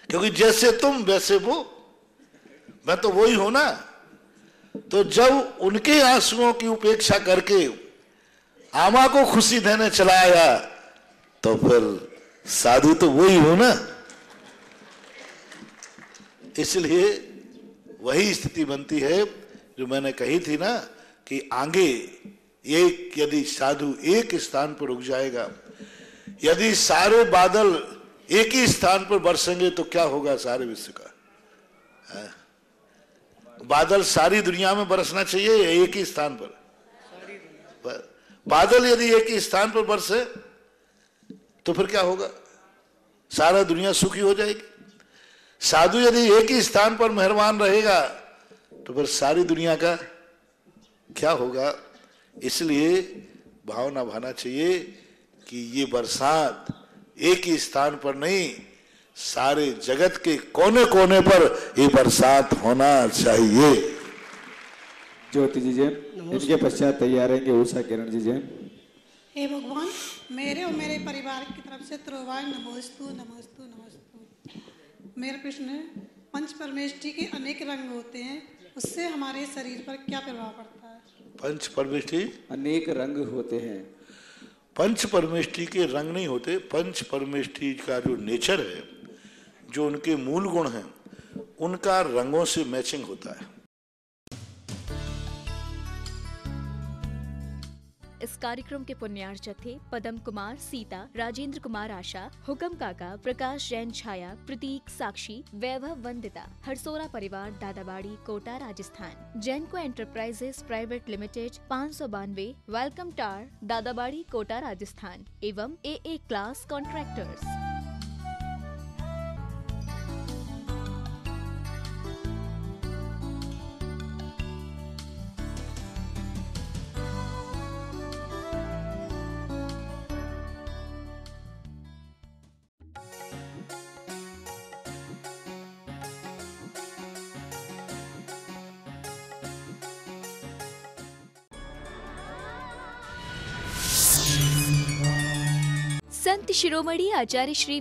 क्योंकि जैसे तुम वैसे वो, मैं तो वही हूं ना। तो जब उनके आंसुओं की उपेक्षा करके आमा को खुशी देने चला आया, तो फिर साधु तो वही हूं ना। इसलिए वही स्थिति बनती है जो मैंने कही थी ना कि आगे एक यदि साधु एक स्थान पर रुक जाएगा, यदि सारे बादल एक ही स्थान पर बरसेंगे तो क्या होगा सारे विश्व का। बादल सारी दुनिया में बरसना चाहिए या एक ही स्थान पर? बादल यदि एक ही स्थान पर बरसे तो फिर क्या होगा, सारा दुनिया सुखी हो जाएगी। साधु यदि एक ही स्थान पर मेहरबान रहेगा तो फिर सारी दुनिया का क्या होगा। इसलिए भावना भाना चाहिए कि ये बरसात एक ही स्थान पर नहीं, सारे जगत के कोने कोने पर ये बरसात होना चाहिए। ज्योति जी जैन, इनके पश्चात तैयार रहेंगे उषा किरण जी जैन। हे भगवान, मेरे और मेरे परिवार की तरफ से त्रिवार नमोस्तु नमोस्तु नमोस्तु। मेरा प्रश्न है, पंच परमेष्ठी के अनेक रंग होते हैं, उससे हमारे शरीर पर क्या प्रभाव पड़ता है? पंच परमेष्ठी अनेक रंग होते हैं। पंच परमेष्ठी के रंग नहीं होते, पंच परमेष्ठी का जो नेचर है, जो उनके मूल गुण हैं, उनका रंगों से मैचिंग होता है। इस कार्यक्रम के पुण्यार्चक थे पदम कुमार सीता, राजेंद्र कुमार आशा, हुकम काका, प्रकाश जैन छाया, प्रतीक साक्षी, वैभव वंदिता, हरसोरा परिवार, Dadabari, Kota, Rajasthan. Jainco enterprises private limited 592, welcome tower, Dadabari, Kota, Rajasthan एवं AA class contractors. Sant Shiromani आचार्य श्री